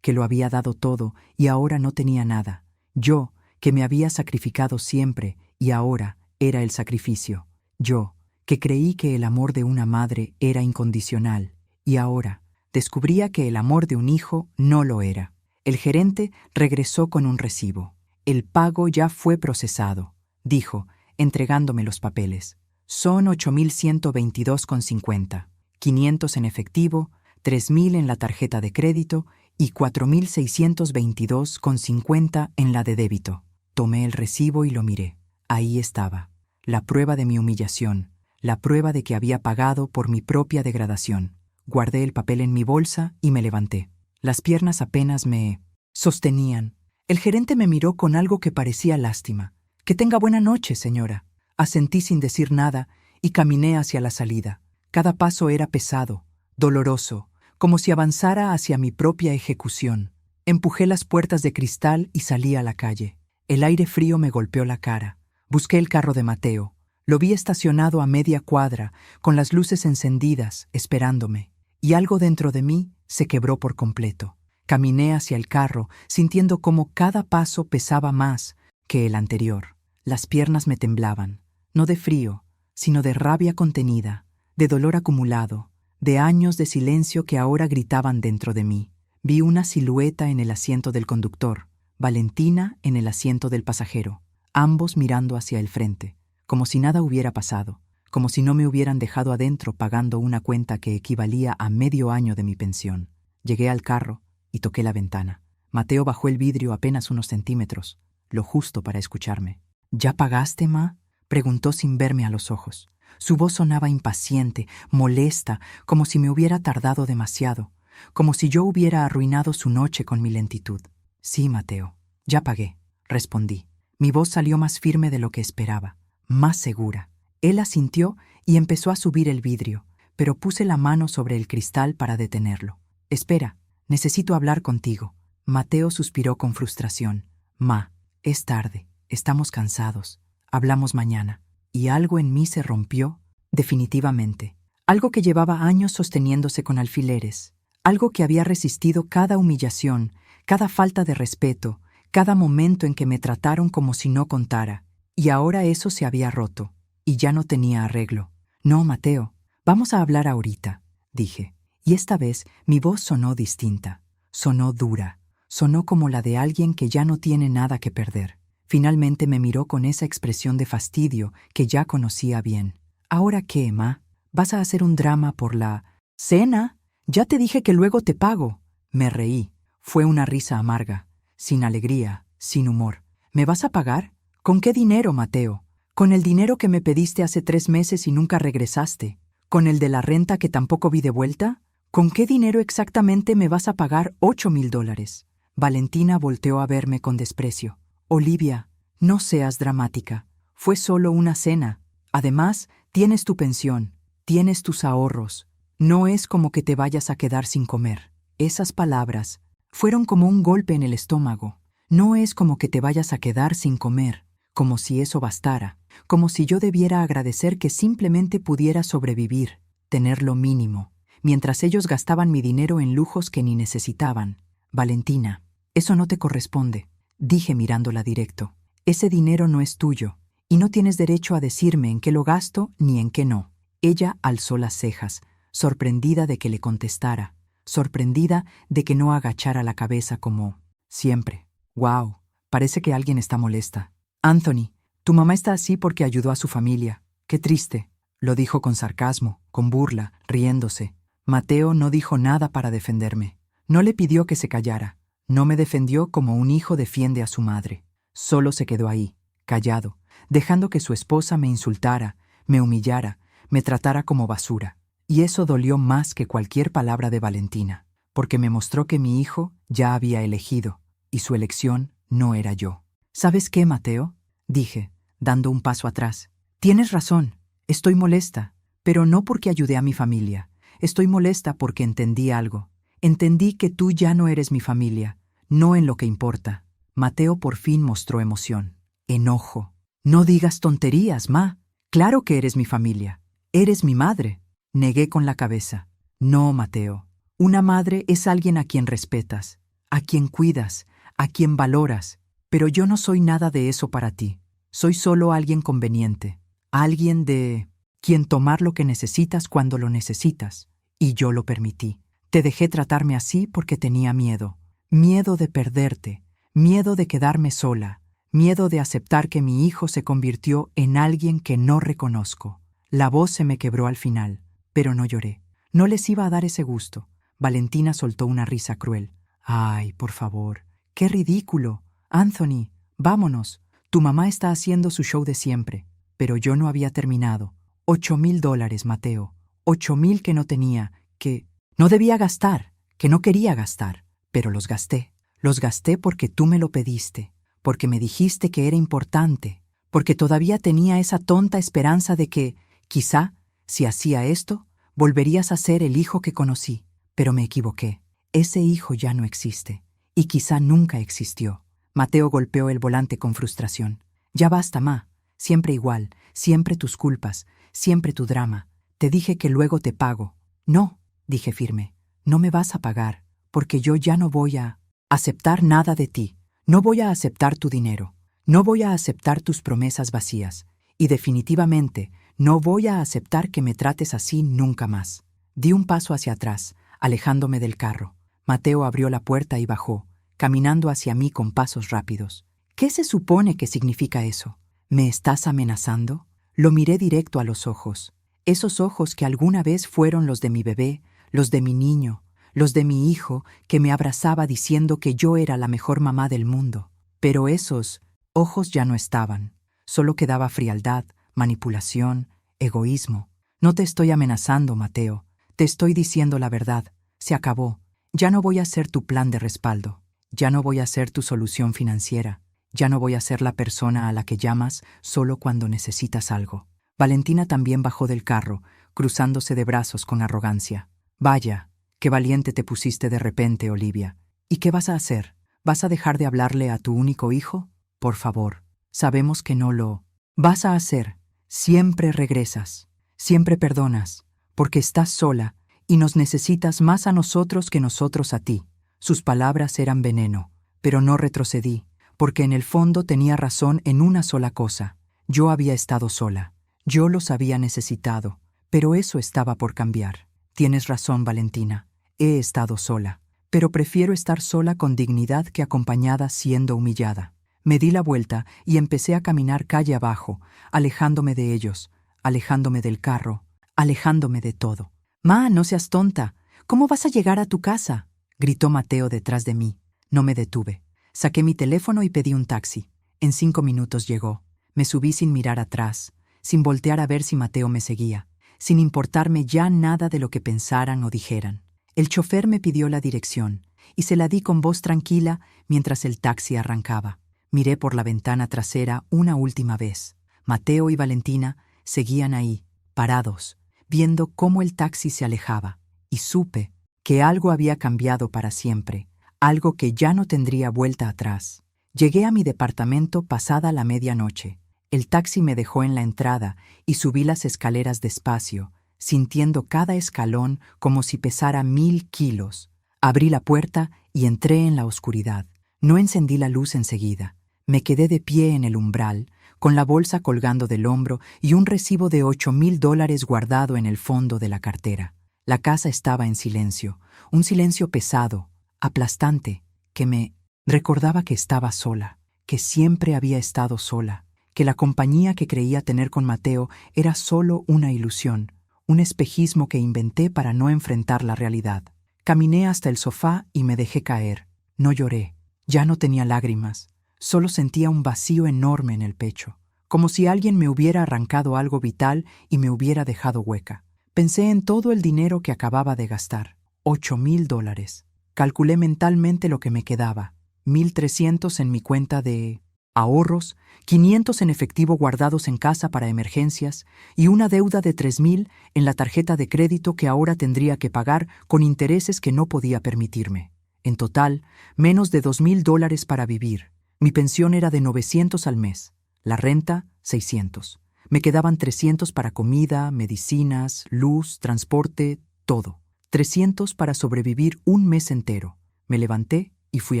que lo había dado todo y ahora no tenía nada. Yo, que me había sacrificado siempre y ahora era el sacrificio. Yo, que creí que el amor de una madre era incondicional y ahora descubría que el amor de un hijo no lo era. El gerente regresó con un recibo. El pago ya fue procesado, dijo, entregándome los papeles. Son 8.122,50. 500 en efectivo, 3.000 en la tarjeta de crédito y 4.622,50 en la de débito. Tomé el recibo y lo miré. Ahí estaba, la prueba de mi humillación, la prueba de que había pagado por mi propia degradación. Guardé el papel en mi bolsa y me levanté. Las piernas apenas me sostenían. El gerente me miró con algo que parecía lástima. «Que tenga buena noche, señora». Asentí sin decir nada y caminé hacia la salida. Cada paso era pesado, doloroso, como si avanzara hacia mi propia ejecución. Empujé las puertas de cristal y salí a la calle. El aire frío me golpeó la cara. Busqué el carro de Mateo. Lo vi estacionado a media cuadra, con las luces encendidas, esperándome. Y algo dentro de mí se quebró por completo. Caminé hacia el carro, sintiendo cómo cada paso pesaba más que el anterior. Las piernas me temblaban, no de frío, sino de rabia contenida, de dolor acumulado, de años de silencio que ahora gritaban dentro de mí. Vi una silueta en el asiento del conductor, Valentina en el asiento del pasajero, ambos mirando hacia el frente, como si nada hubiera pasado, como si no me hubieran dejado adentro pagando una cuenta que equivalía a medio año de mi pensión. Llegué al carro y toqué la ventana. Mateo bajó el vidrio apenas unos centímetros, lo justo para escucharme. «¿Ya pagaste, ma?», preguntó sin verme a los ojos. Su voz sonaba impaciente, molesta, como si me hubiera tardado demasiado, como si yo hubiera arruinado su noche con mi lentitud. «Sí, Mateo, ya pagué», respondí. Mi voz salió más firme de lo que esperaba, más segura. Él asintió y empezó a subir el vidrio, pero puse la mano sobre el cristal para detenerlo. «Espera, necesito hablar contigo». Mateo suspiró con frustración. «Ma, es tarde, estamos cansados. Hablamos mañana». Y algo en mí se rompió, definitivamente. Algo que llevaba años sosteniéndose con alfileres. Algo que había resistido cada humillación, cada falta de respeto, cada momento en que me trataron como si no contara. Y ahora eso se había roto, y ya no tenía arreglo. «No, Mateo, vamos a hablar ahorita», dije. Y esta vez mi voz sonó distinta. Sonó dura. Sonó como la de alguien que ya no tiene nada que perder. Finalmente me miró con esa expresión de fastidio que ya conocía bien. «¿Ahora qué, ma? ¿Vas a hacer un drama por la cena? Ya te dije que luego te pago». Me reí. Fue una risa amarga, sin alegría, sin humor. «¿Me vas a pagar? ¿Con qué dinero, Mateo? ¿Con el dinero que me pediste hace 3 meses y nunca regresaste? ¿Con el de la renta que tampoco vi de vuelta? ¿Con qué dinero exactamente me vas a pagar $8.000? Valentina volteó a verme con desprecio. «Olivia, no seas dramática. Fue solo una cena. Además, tienes tu pensión, tienes tus ahorros. No es como que te vayas a quedar sin comer». Esas palabras fueron como un golpe en el estómago. No es como que te vayas a quedar sin comer, como si eso bastara, como si yo debiera agradecer que simplemente pudiera sobrevivir, tener lo mínimo, mientras ellos gastaban mi dinero en lujos que ni necesitaban. «Valentina, eso no te corresponde», dije mirándola directo. «Ese dinero no es tuyo, y no tienes derecho a decirme en qué lo gasto ni en qué no». Ella alzó las cejas, sorprendida de que le contestara, sorprendida de que no agachara la cabeza como siempre. «Wow, parece que alguien está molesta. Anthony, tu mamá está así porque ayudó a su familia. Qué triste», lo dijo con sarcasmo, con burla, riéndose. Mateo no dijo nada para defenderme. No le pidió que se callara. No me defendió como un hijo defiende a su madre. Solo se quedó ahí, callado, dejando que su esposa me insultara, me humillara, me tratara como basura. Y eso dolió más que cualquier palabra de Valentina, porque me mostró que mi hijo ya había elegido, y su elección no era yo. «¿Sabes qué, Mateo?», dije, dando un paso atrás. «Tienes razón, estoy molesta, pero no porque ayudé a mi familia. Estoy molesta porque entendí algo. Entendí que tú ya no eres mi familia, no en lo que importa». Mateo por fin mostró emoción, enojo. «No digas tonterías, ma. Claro que eres mi familia. Eres mi madre». Negué con la cabeza. «No, Mateo. Una madre es alguien a quien respetas, a quien cuidas, a quien valoras. Pero yo no soy nada de eso para ti. Soy solo alguien conveniente, alguien de quien tomar lo que necesitas cuando lo necesitas. Y yo lo permití. Te dejé tratarme así porque tenía miedo. Miedo de perderte, miedo de quedarme sola, miedo de aceptar que mi hijo se convirtió en alguien que no reconozco. La voz se me quebró al final, pero no lloré. No les iba a dar ese gusto. Valentina soltó una risa cruel. Ay, por favor, qué ridículo. Anthony, vámonos. Tu mamá está haciendo su show de siempre. Pero yo no había terminado. $8,000, Mateo. 8,000 que no tenía, que no debía gastar, que no quería gastar. Pero los gasté. Los gasté porque tú me lo pediste, porque me dijiste que era importante, porque todavía tenía esa tonta esperanza de que, quizá, si hacía esto, volverías a ser el hijo que conocí. Pero me equivoqué. Ese hijo ya no existe, y quizá nunca existió. Mateo golpeó el volante con frustración. Ya basta, ma. Siempre igual, siempre tus culpas, siempre tu drama. Te dije que luego te pago. No, dije firme. No me vas a pagar, porque yo ya no voy a aceptar nada de ti. No voy a aceptar tu dinero. No voy a aceptar tus promesas vacías. Y definitivamente no voy a aceptar que me trates así nunca más. Di un paso hacia atrás, alejándome del carro. Mateo abrió la puerta y bajó, caminando hacia mí con pasos rápidos. ¿Qué se supone que significa eso? ¿Me estás amenazando? Lo miré directo a los ojos. Esos ojos que alguna vez fueron los de mi bebé, los de mi niño, los de mi hijo que me abrazaba diciendo que yo era la mejor mamá del mundo. Pero esos ojos ya no estaban. Solo quedaba frialdad, manipulación, egoísmo. No te estoy amenazando, Mateo. Te estoy diciendo la verdad. Se acabó. Ya no voy a ser tu plan de respaldo. Ya no voy a ser tu solución financiera. Ya no voy a ser la persona a la que llamas solo cuando necesitas algo. Valentina también bajó del carro, cruzándose de brazos con arrogancia. Vaya, qué valiente te pusiste de repente, Olivia. ¿Y qué vas a hacer? ¿Vas a dejar de hablarle a tu único hijo? Por favor, sabemos que no lo vas a hacer. Siempre regresas, siempre perdonas, porque estás sola y nos necesitas más a nosotros que nosotros a ti. Sus palabras eran veneno, pero no retrocedí, porque en el fondo tenía razón en una sola cosa. Yo había estado sola. Yo los había necesitado, pero eso estaba por cambiar. Tienes razón, Valentina. He estado sola, pero prefiero estar sola con dignidad que acompañada siendo humillada. Me di la vuelta y empecé a caminar calle abajo, alejándome de ellos, alejándome del carro, alejándome de todo. «Ma, no seas tonta. ¿Cómo vas a llegar a tu casa?», gritó Mateo detrás de mí. No me detuve. Saqué mi teléfono y pedí un taxi. En 5 minutos llegó. Me subí sin mirar atrás, sin voltear a ver si Mateo me seguía, sin importarme ya nada de lo que pensaran o dijeran. El chofer me pidió la dirección y se la di con voz tranquila mientras el taxi arrancaba. Miré por la ventana trasera una última vez. Mateo y Valentina seguían ahí, parados, viendo cómo el taxi se alejaba, y supe que algo había cambiado para siempre, algo que ya no tendría vuelta atrás. Llegué a mi departamento pasada la medianoche. El taxi me dejó en la entrada y subí las escaleras despacio, sintiendo cada escalón como si pesara 1,000 kilos. Abrí la puerta y entré en la oscuridad. No encendí la luz enseguida. Me quedé de pie en el umbral, con la bolsa colgando del hombro y un recibo de $8,000 guardado en el fondo de la cartera. La casa estaba en silencio, un silencio pesado, aplastante, que me recordaba que estaba sola, que siempre había estado sola, que la compañía que creía tener con Mateo era solo una ilusión, un espejismo que inventé para no enfrentar la realidad. Caminé hasta el sofá y me dejé caer. No lloré, ya no tenía lágrimas. Solo sentía un vacío enorme en el pecho, como si alguien me hubiera arrancado algo vital y me hubiera dejado hueca. Pensé en todo el dinero que acababa de gastar, $8,000. Calculé mentalmente lo que me quedaba, 1,300 en mi cuenta de ahorros, 500 en efectivo guardados en casa para emergencias y una deuda de 3,000 en la tarjeta de crédito que ahora tendría que pagar con intereses que no podía permitirme. En total, menos de $2,000 para vivir. Mi pensión era de 900 al mes, la renta 600. Me quedaban 300 para comida, medicinas, luz, transporte, todo. 300 para sobrevivir un mes entero. Me levanté y fui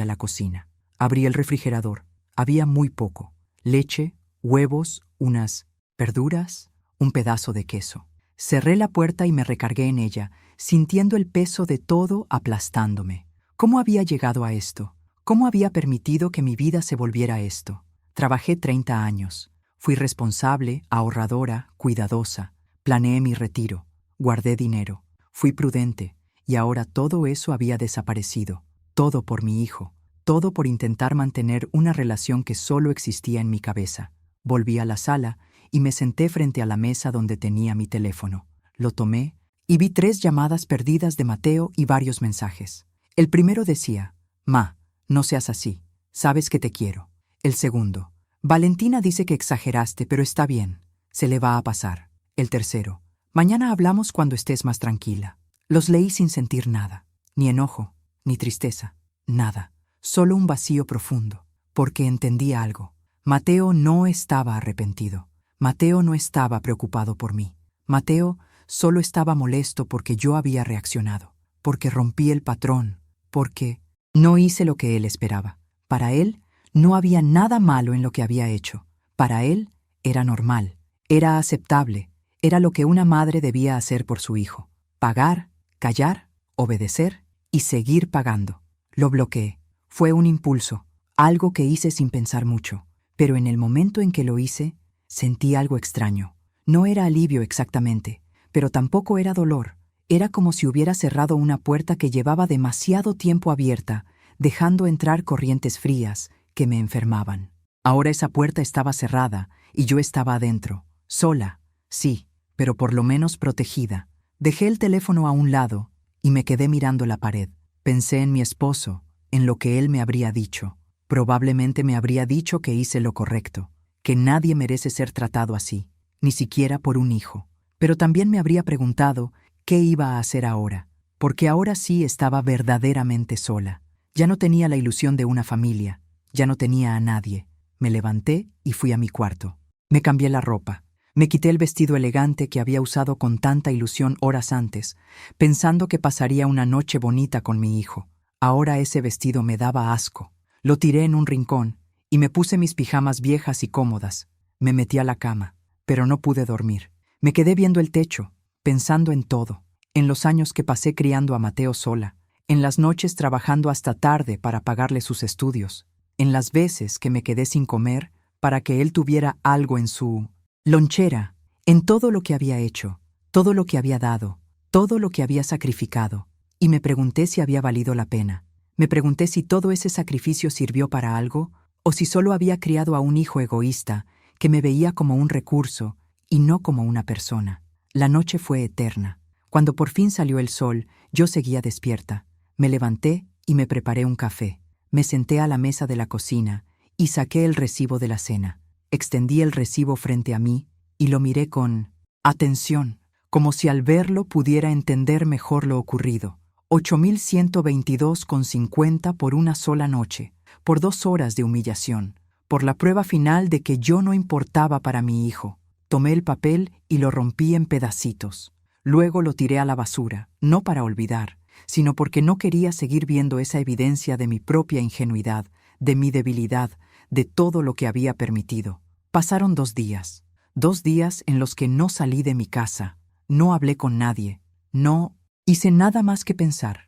a la cocina. Abrí el refrigerador. Había muy poco. Leche, huevos, unas verduras, un pedazo de queso. Cerré la puerta y me recargué en ella, sintiendo el peso de todo aplastándome, ¿Cómo había llegado a esto? ¿Cómo había permitido que mi vida se volviera esto? Trabajé 30 años. Fui responsable, ahorradora, cuidadosa. Planeé mi retiro. Guardé dinero. Fui prudente. Y ahora todo eso había desaparecido. Todo por mi hijo. Todo por intentar mantener una relación que solo existía en mi cabeza. Volví a la sala y me senté frente a la mesa donde tenía mi teléfono. Lo tomé y vi 3 llamadas perdidas de Mateo y varios mensajes. El primero decía: «Ma, no seas así. Sabes que te quiero». El segundo: «Valentina dice que exageraste, pero está bien. Se le va a pasar». El tercero: «Mañana hablamos cuando estés más tranquila». Los leí sin sentir nada. Ni enojo, ni tristeza. Nada. Solo un vacío profundo. Porque entendí algo. Mateo no estaba arrepentido. Mateo no estaba preocupado por mí. Mateo solo estaba molesto porque yo había reaccionado. Porque rompí el patrón. Porque no hice lo que él esperaba. Para él no había nada malo en lo que había hecho. Para él era normal. Era aceptable. Era lo que una madre debía hacer por su hijo. Pagar, callar, obedecer y seguir pagando. Lo bloqueé. Fue un impulso, algo que hice sin pensar mucho. Pero en el momento en que lo hice, sentí algo extraño. No era alivio exactamente, pero tampoco era dolor. Era como si hubiera cerrado una puerta que llevaba demasiado tiempo abierta, dejando entrar corrientes frías que me enfermaban. Ahora esa puerta estaba cerrada y yo estaba adentro, sola, sí, pero por lo menos protegida. Dejé el teléfono a un lado y me quedé mirando la pared. Pensé en mi esposo, en lo que él me habría dicho. Probablemente me habría dicho que hice lo correcto, que nadie merece ser tratado así, ni siquiera por un hijo. Pero también me habría preguntado qué iba a hacer ahora, porque ahora sí estaba verdaderamente sola. Ya no tenía la ilusión de una familia, ya no tenía a nadie. Me levanté y fui a mi cuarto. Me cambié la ropa. Me quité el vestido elegante que había usado con tanta ilusión horas antes, pensando que pasaría una noche bonita con mi hijo. Ahora ese vestido me daba asco. Lo tiré en un rincón y me puse mis pijamas viejas y cómodas. Me metí a la cama, pero no pude dormir. Me quedé viendo el techo, pensando en todo, en los años que pasé criando a Mateo sola, en las noches trabajando hasta tarde para pagarle sus estudios, en las veces que me quedé sin comer para que él tuviera algo en su lonchera, en todo lo que había hecho, todo lo que había dado, todo lo que había sacrificado, y me pregunté si había valido la pena. Me pregunté si todo ese sacrificio sirvió para algo, o si solo había criado a un hijo egoísta que me veía como un recurso y no como una persona. La noche fue eterna. Cuando por fin salió el sol, yo seguía despierta. Me levanté y me preparé un café. Me senté a la mesa de la cocina y saqué el recibo de la cena. Extendí el recibo frente a mí y lo miré con atención, como si al verlo pudiera entender mejor lo ocurrido. 8.122,50 por una sola noche, por 2 horas de humillación, por la prueba final de que yo no importaba para mi hijo. Tomé el papel y lo rompí en pedacitos. Luego lo tiré a la basura, no para olvidar, sino porque no quería seguir viendo esa evidencia de mi propia ingenuidad, de mi debilidad, de todo lo que había permitido. Pasaron 2 días. 2 días en los que no salí de mi casa, no hablé con nadie, no hice nada más que pensar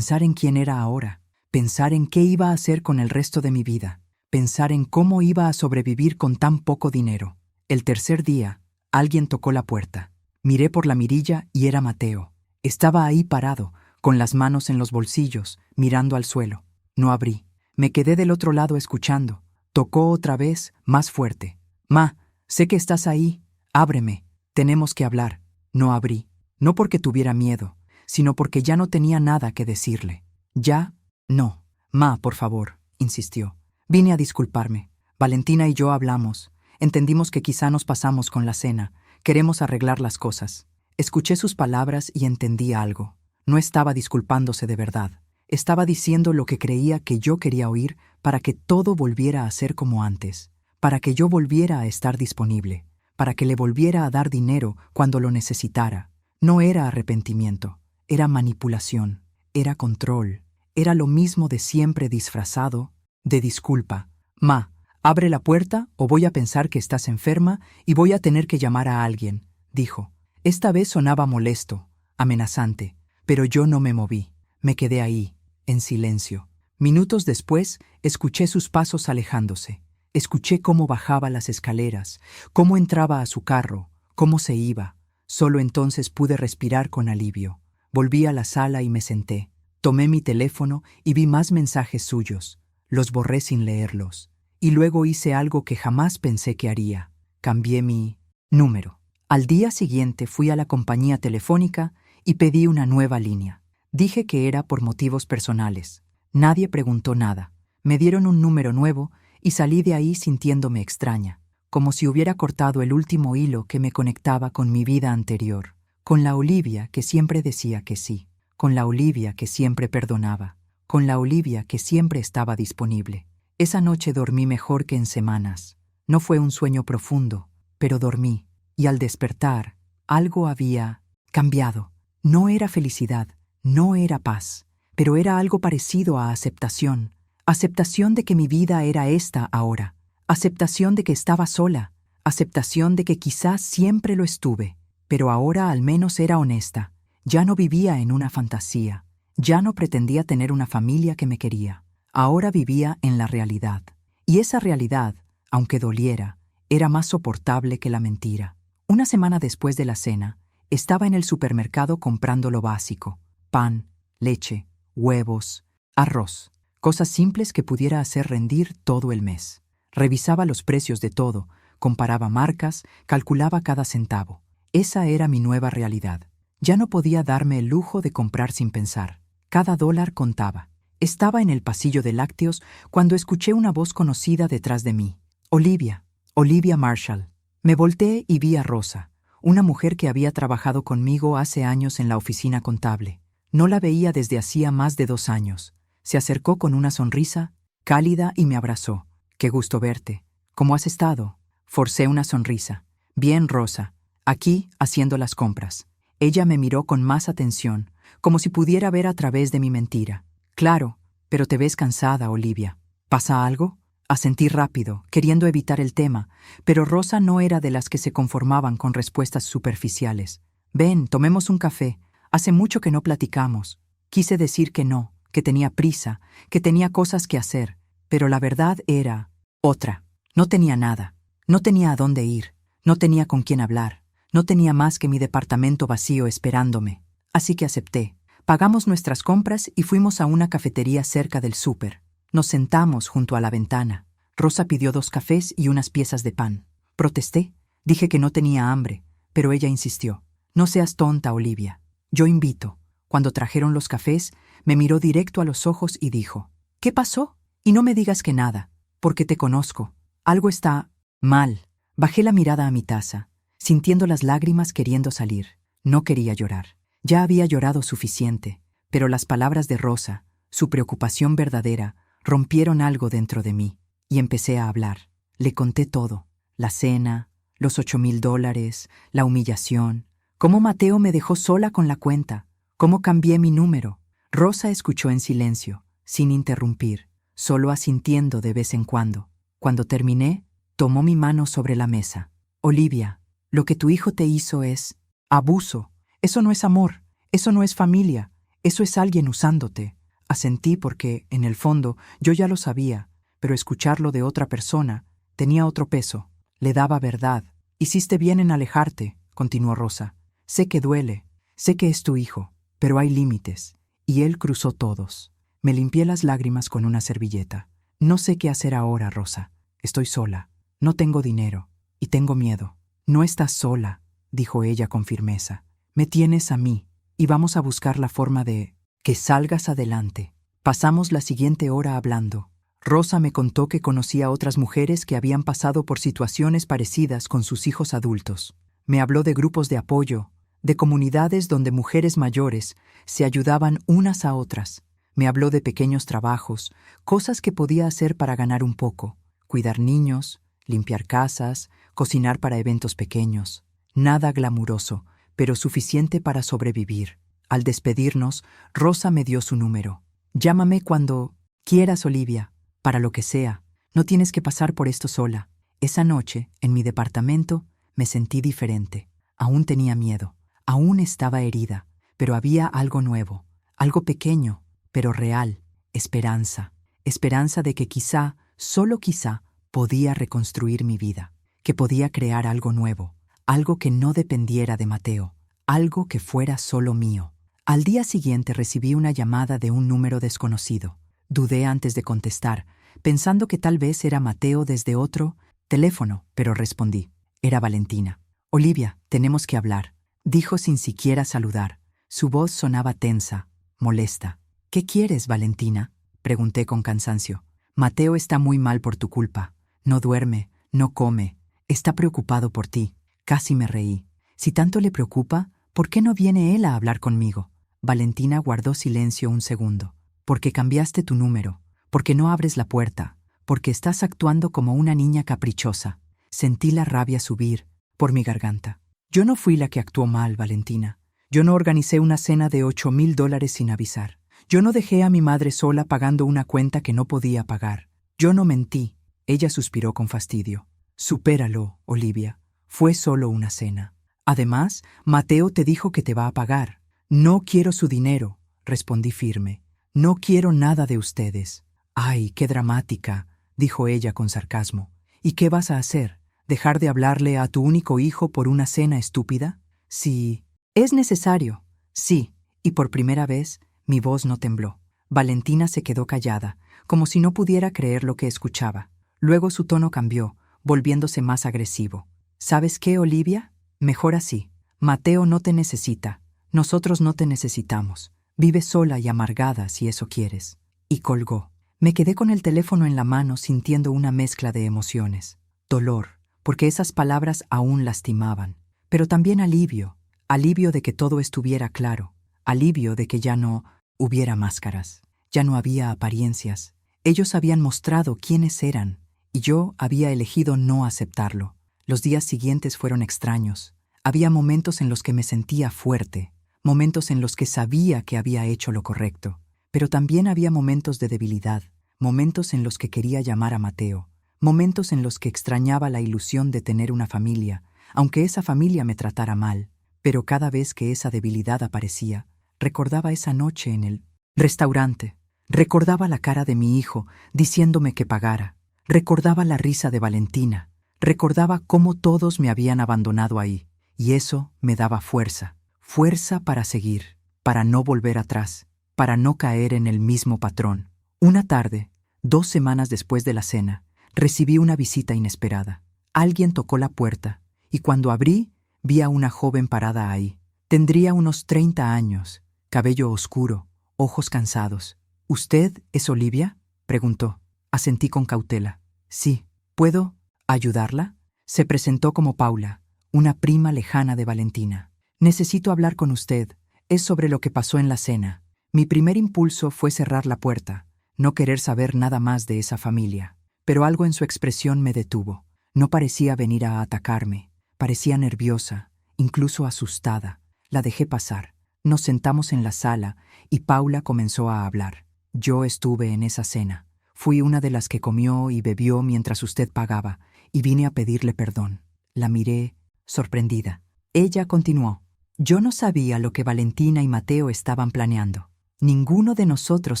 en quién era ahora, pensar en qué iba a hacer con el resto de mi vida, pensar en cómo iba a sobrevivir con tan poco dinero. El tercer día, alguien tocó la puerta. Miré por la mirilla y era Mateo. Estaba ahí parado, con las manos en los bolsillos, mirando al suelo. No abrí. Me quedé del otro lado escuchando. Tocó otra vez, más fuerte. «Ma, sé que estás ahí. Ábreme. Tenemos que hablar». No abrí. No porque tuviera miedo, sino porque ya no tenía nada que decirle. «Ya, no. Ma, por favor», insistió. «Vine a disculparme. Valentina y yo hablamos. Entendimos que quizá nos pasamos con la cena. Queremos arreglar las cosas». Escuché sus palabras y entendí algo. No estaba disculpándose de verdad. Estaba diciendo lo que creía que yo quería oír para que todo volviera a ser como antes, para que yo volviera a estar disponible, para que le volviera a dar dinero cuando lo necesitara. No era arrepentimiento, era manipulación, era control, era lo mismo de siempre disfrazado de disculpa. «Ma, abre la puerta o voy a pensar que estás enferma y voy a tener que llamar a alguien», dijo. Esta vez sonaba molesto, amenazante, pero yo no me moví. Me quedé ahí, en silencio. Minutos después, escuché sus pasos alejándose. Escuché cómo bajaba las escaleras, cómo entraba a su carro, cómo se iba. Solo entonces pude respirar con alivio. Volví a la sala y me senté. Tomé mi teléfono y vi más mensajes suyos. Los borré sin leerlos. Y luego hice algo que jamás pensé que haría. Cambié mi número. Al día siguiente fui a la compañía telefónica y pedí una nueva línea. Dije que era por motivos personales. Nadie preguntó nada. Me dieron un número nuevo y salí de ahí sintiéndome extraña, como si hubiera cortado el último hilo que me conectaba con mi vida anterior, con la Olivia que siempre decía que sí, con la Olivia que siempre perdonaba, con la Olivia que siempre estaba disponible. Esa noche dormí mejor que en semanas. No fue un sueño profundo, pero dormí, y al despertar, algo había cambiado. No era felicidad, no era paz, pero era algo parecido a aceptación. Aceptación de que mi vida era esta ahora. Aceptación de que estaba sola. Aceptación de que quizás siempre lo estuve, pero ahora al menos era honesta. Ya no vivía en una fantasía. Ya no pretendía tener una familia que me quería. Ahora vivía en la realidad. Y esa realidad, aunque doliera, era más soportable que la mentira. Una semana después de la cena, estaba en el supermercado comprando lo básico: pan, leche, huevos, arroz. Cosas simples que pudiera hacer rendir todo el mes. Revisaba los precios de todo, comparaba marcas, calculaba cada centavo. Esa era mi nueva realidad. Ya no podía darme el lujo de comprar sin pensar. Cada dólar contaba. Estaba en el pasillo de lácteos cuando escuché una voz conocida detrás de mí. Olivia, Olivia Marshall. Me volteé y vi a Rosa, una mujer que había trabajado conmigo hace años en la oficina contable. No la veía desde hacía más de 2 años. Se acercó con una sonrisa cálida y me abrazó. «Qué gusto verte. ¿Cómo has estado?» Forcé una sonrisa. «Bien, Rosa. Aquí, haciendo las compras». Ella me miró con más atención, como si pudiera ver a través de mi mentira. «Claro, pero te ves cansada, Olivia. ¿Pasa algo?» Asentí rápido, queriendo evitar el tema, pero Rosa no era de las que se conformaban con respuestas superficiales. «Ven, tomemos un café. Hace mucho que no platicamos». Quise decir que no, que tenía prisa, que tenía cosas que hacer, pero la verdad era otra. No tenía nada, no tenía a dónde ir, no tenía con quién hablar, no tenía más que mi departamento vacío esperándome. Así que acepté. Pagamos nuestras compras y fuimos a una cafetería cerca del súper. Nos sentamos junto a la ventana. Rosa pidió 2 cafés y unas piezas de pan. Protesté, dije que no tenía hambre, pero ella insistió. «No seas tonta, Olivia. Yo invito». Cuando trajeron los cafés, me miró directo a los ojos y dijo: «¿Qué pasó? Y no me digas que nada, porque te conozco. Algo está mal». Bajé la mirada a mi taza, sintiendo las lágrimas queriendo salir. No quería llorar. Ya había llorado suficiente, pero las palabras de Rosa, su preocupación verdadera, rompieron algo dentro de mí, y empecé a hablar. Le conté todo: la cena, los $8,000, la humillación, cómo Mateo me dejó sola con la cuenta, cómo cambié mi número. Rosa escuchó en silencio, sin interrumpir, solo asintiendo de vez en cuando. Cuando terminé, tomó mi mano sobre la mesa. «Olivia, lo que tu hijo te hizo es abuso. Eso no es amor, eso no es familia, eso es alguien usándote». Asentí porque, en el fondo, yo ya lo sabía, pero escucharlo de otra persona tenía otro peso. Le daba verdad. «Hiciste bien en alejarte», continuó Rosa. «Sé que duele, sé que es tu hijo, pero hay límites». Y él cruzó todos. Me limpié las lágrimas con una servilleta. «No sé qué hacer ahora, Rosa. Estoy sola. No tengo dinero. Y tengo miedo». «No estás sola», dijo ella con firmeza. «Me tienes a mí, y vamos a buscar la forma de que salgas adelante». Pasamos la siguiente hora hablando. Rosa me contó que conocía a otras mujeres que habían pasado por situaciones parecidas con sus hijos adultos. Me habló de grupos de apoyo, de comunidades donde mujeres mayores se ayudaban unas a otras. Me habló de pequeños trabajos, cosas que podía hacer para ganar un poco: cuidar niños, limpiar casas, cocinar para eventos pequeños. Nada glamuroso, pero suficiente para sobrevivir. Al despedirnos, Rosa me dio su número. «Llámame cuando quieras, Olivia, para lo que sea. No tienes que pasar por esto sola». Esa noche, en mi departamento, me sentí diferente. Aún tenía miedo, aún estaba herida, pero había algo nuevo, algo pequeño, pero real, esperanza. Esperanza de que quizá, solo quizá, podía reconstruir mi vida, que podía crear algo nuevo, algo que no dependiera de Mateo, algo que fuera solo mío. Al día siguiente recibí una llamada de un número desconocido. Dudé antes de contestar, pensando que tal vez era Mateo desde otro teléfono, pero respondí. Era Valentina. «Olivia, tenemos que hablar», dijo sin siquiera saludar. Su voz sonaba tensa, molesta. «¿Qué quieres, Valentina?», pregunté con cansancio. «Mateo está muy mal por tu culpa. No duerme, no come. Está preocupado por ti». Casi me reí. «Si tanto le preocupa, ¿por qué no viene él a hablar conmigo?». Valentina guardó silencio un segundo. «Porque cambiaste tu número, porque no abres la puerta, porque estás actuando como una niña caprichosa». Sentí la rabia subir por mi garganta. «Yo no fui la que actuó mal, Valentina. Yo no organicé una cena de $8,000 sin avisar. Yo no dejé a mi madre sola pagando una cuenta que no podía pagar. Yo no mentí». Ella suspiró con fastidio. «Supéralo, Olivia. Fue solo una cena. Además, Mateo te dijo que te va a pagar». «No quiero su dinero», respondí firme. «No quiero nada de ustedes». «Ay, qué dramática», dijo ella con sarcasmo. «¿Y qué vas a hacer? ¿Dejar de hablarle a tu único hijo por una cena estúpida?». «Sí, es necesario». «Sí», y por primera vez mi voz no tembló. Valentina se quedó callada, como si no pudiera creer lo que escuchaba. Luego su tono cambió, volviéndose más agresivo. «¿Sabes qué, Olivia? Mejor así. Mateo no te necesita. Nosotros no te necesitamos. Vive sola y amargada si eso quieres». Y colgó. Me quedé con el teléfono en la mano sintiendo una mezcla de emociones. Dolor, porque esas palabras aún lastimaban. Pero también alivio. Alivio de que todo estuviera claro. Alivio de que ya no hubiera máscaras. Ya no había apariencias. Ellos habían mostrado quiénes eran, y yo había elegido no aceptarlo. Los días siguientes fueron extraños. Había momentos en los que me sentía fuerte, momentos en los que sabía que había hecho lo correcto, pero también había momentos de debilidad, momentos en los que quería llamar a Mateo, momentos en los que extrañaba la ilusión de tener una familia, aunque esa familia me tratara mal. Pero cada vez que esa debilidad aparecía, recordaba esa noche en el restaurante, recordaba la cara de mi hijo diciéndome que pagara, recordaba la risa de Valentina, recordaba cómo todos me habían abandonado ahí, y eso me daba fuerza, fuerza para seguir, para no volver atrás, para no caer en el mismo patrón. Una tarde, 2 semanas después de la cena, recibí una visita inesperada. Alguien tocó la puerta, y cuando abrí, vi a una joven parada ahí. Tendría unos 30 años, cabello oscuro, ojos cansados. «¿Usted es Olivia?», preguntó. Asentí con cautela. «Sí, ¿puedo ayudarla?». Se presentó como Paula, una prima lejana de Valentina. «Necesito hablar con usted. Es sobre lo que pasó en la cena». Mi primer impulso fue cerrar la puerta, no querer saber nada más de esa familia. Pero algo en su expresión me detuvo. No parecía venir a atacarme. Parecía nerviosa, incluso asustada. La dejé pasar. Nos sentamos en la sala y Paula comenzó a hablar. «Yo estuve en esa cena. Fui una de las que comió y bebió mientras usted pagaba, y vine a pedirle perdón». La miré, sorprendida. Ella continuó. «Yo no sabía lo que Valentina y Mateo estaban planeando. Ninguno de nosotros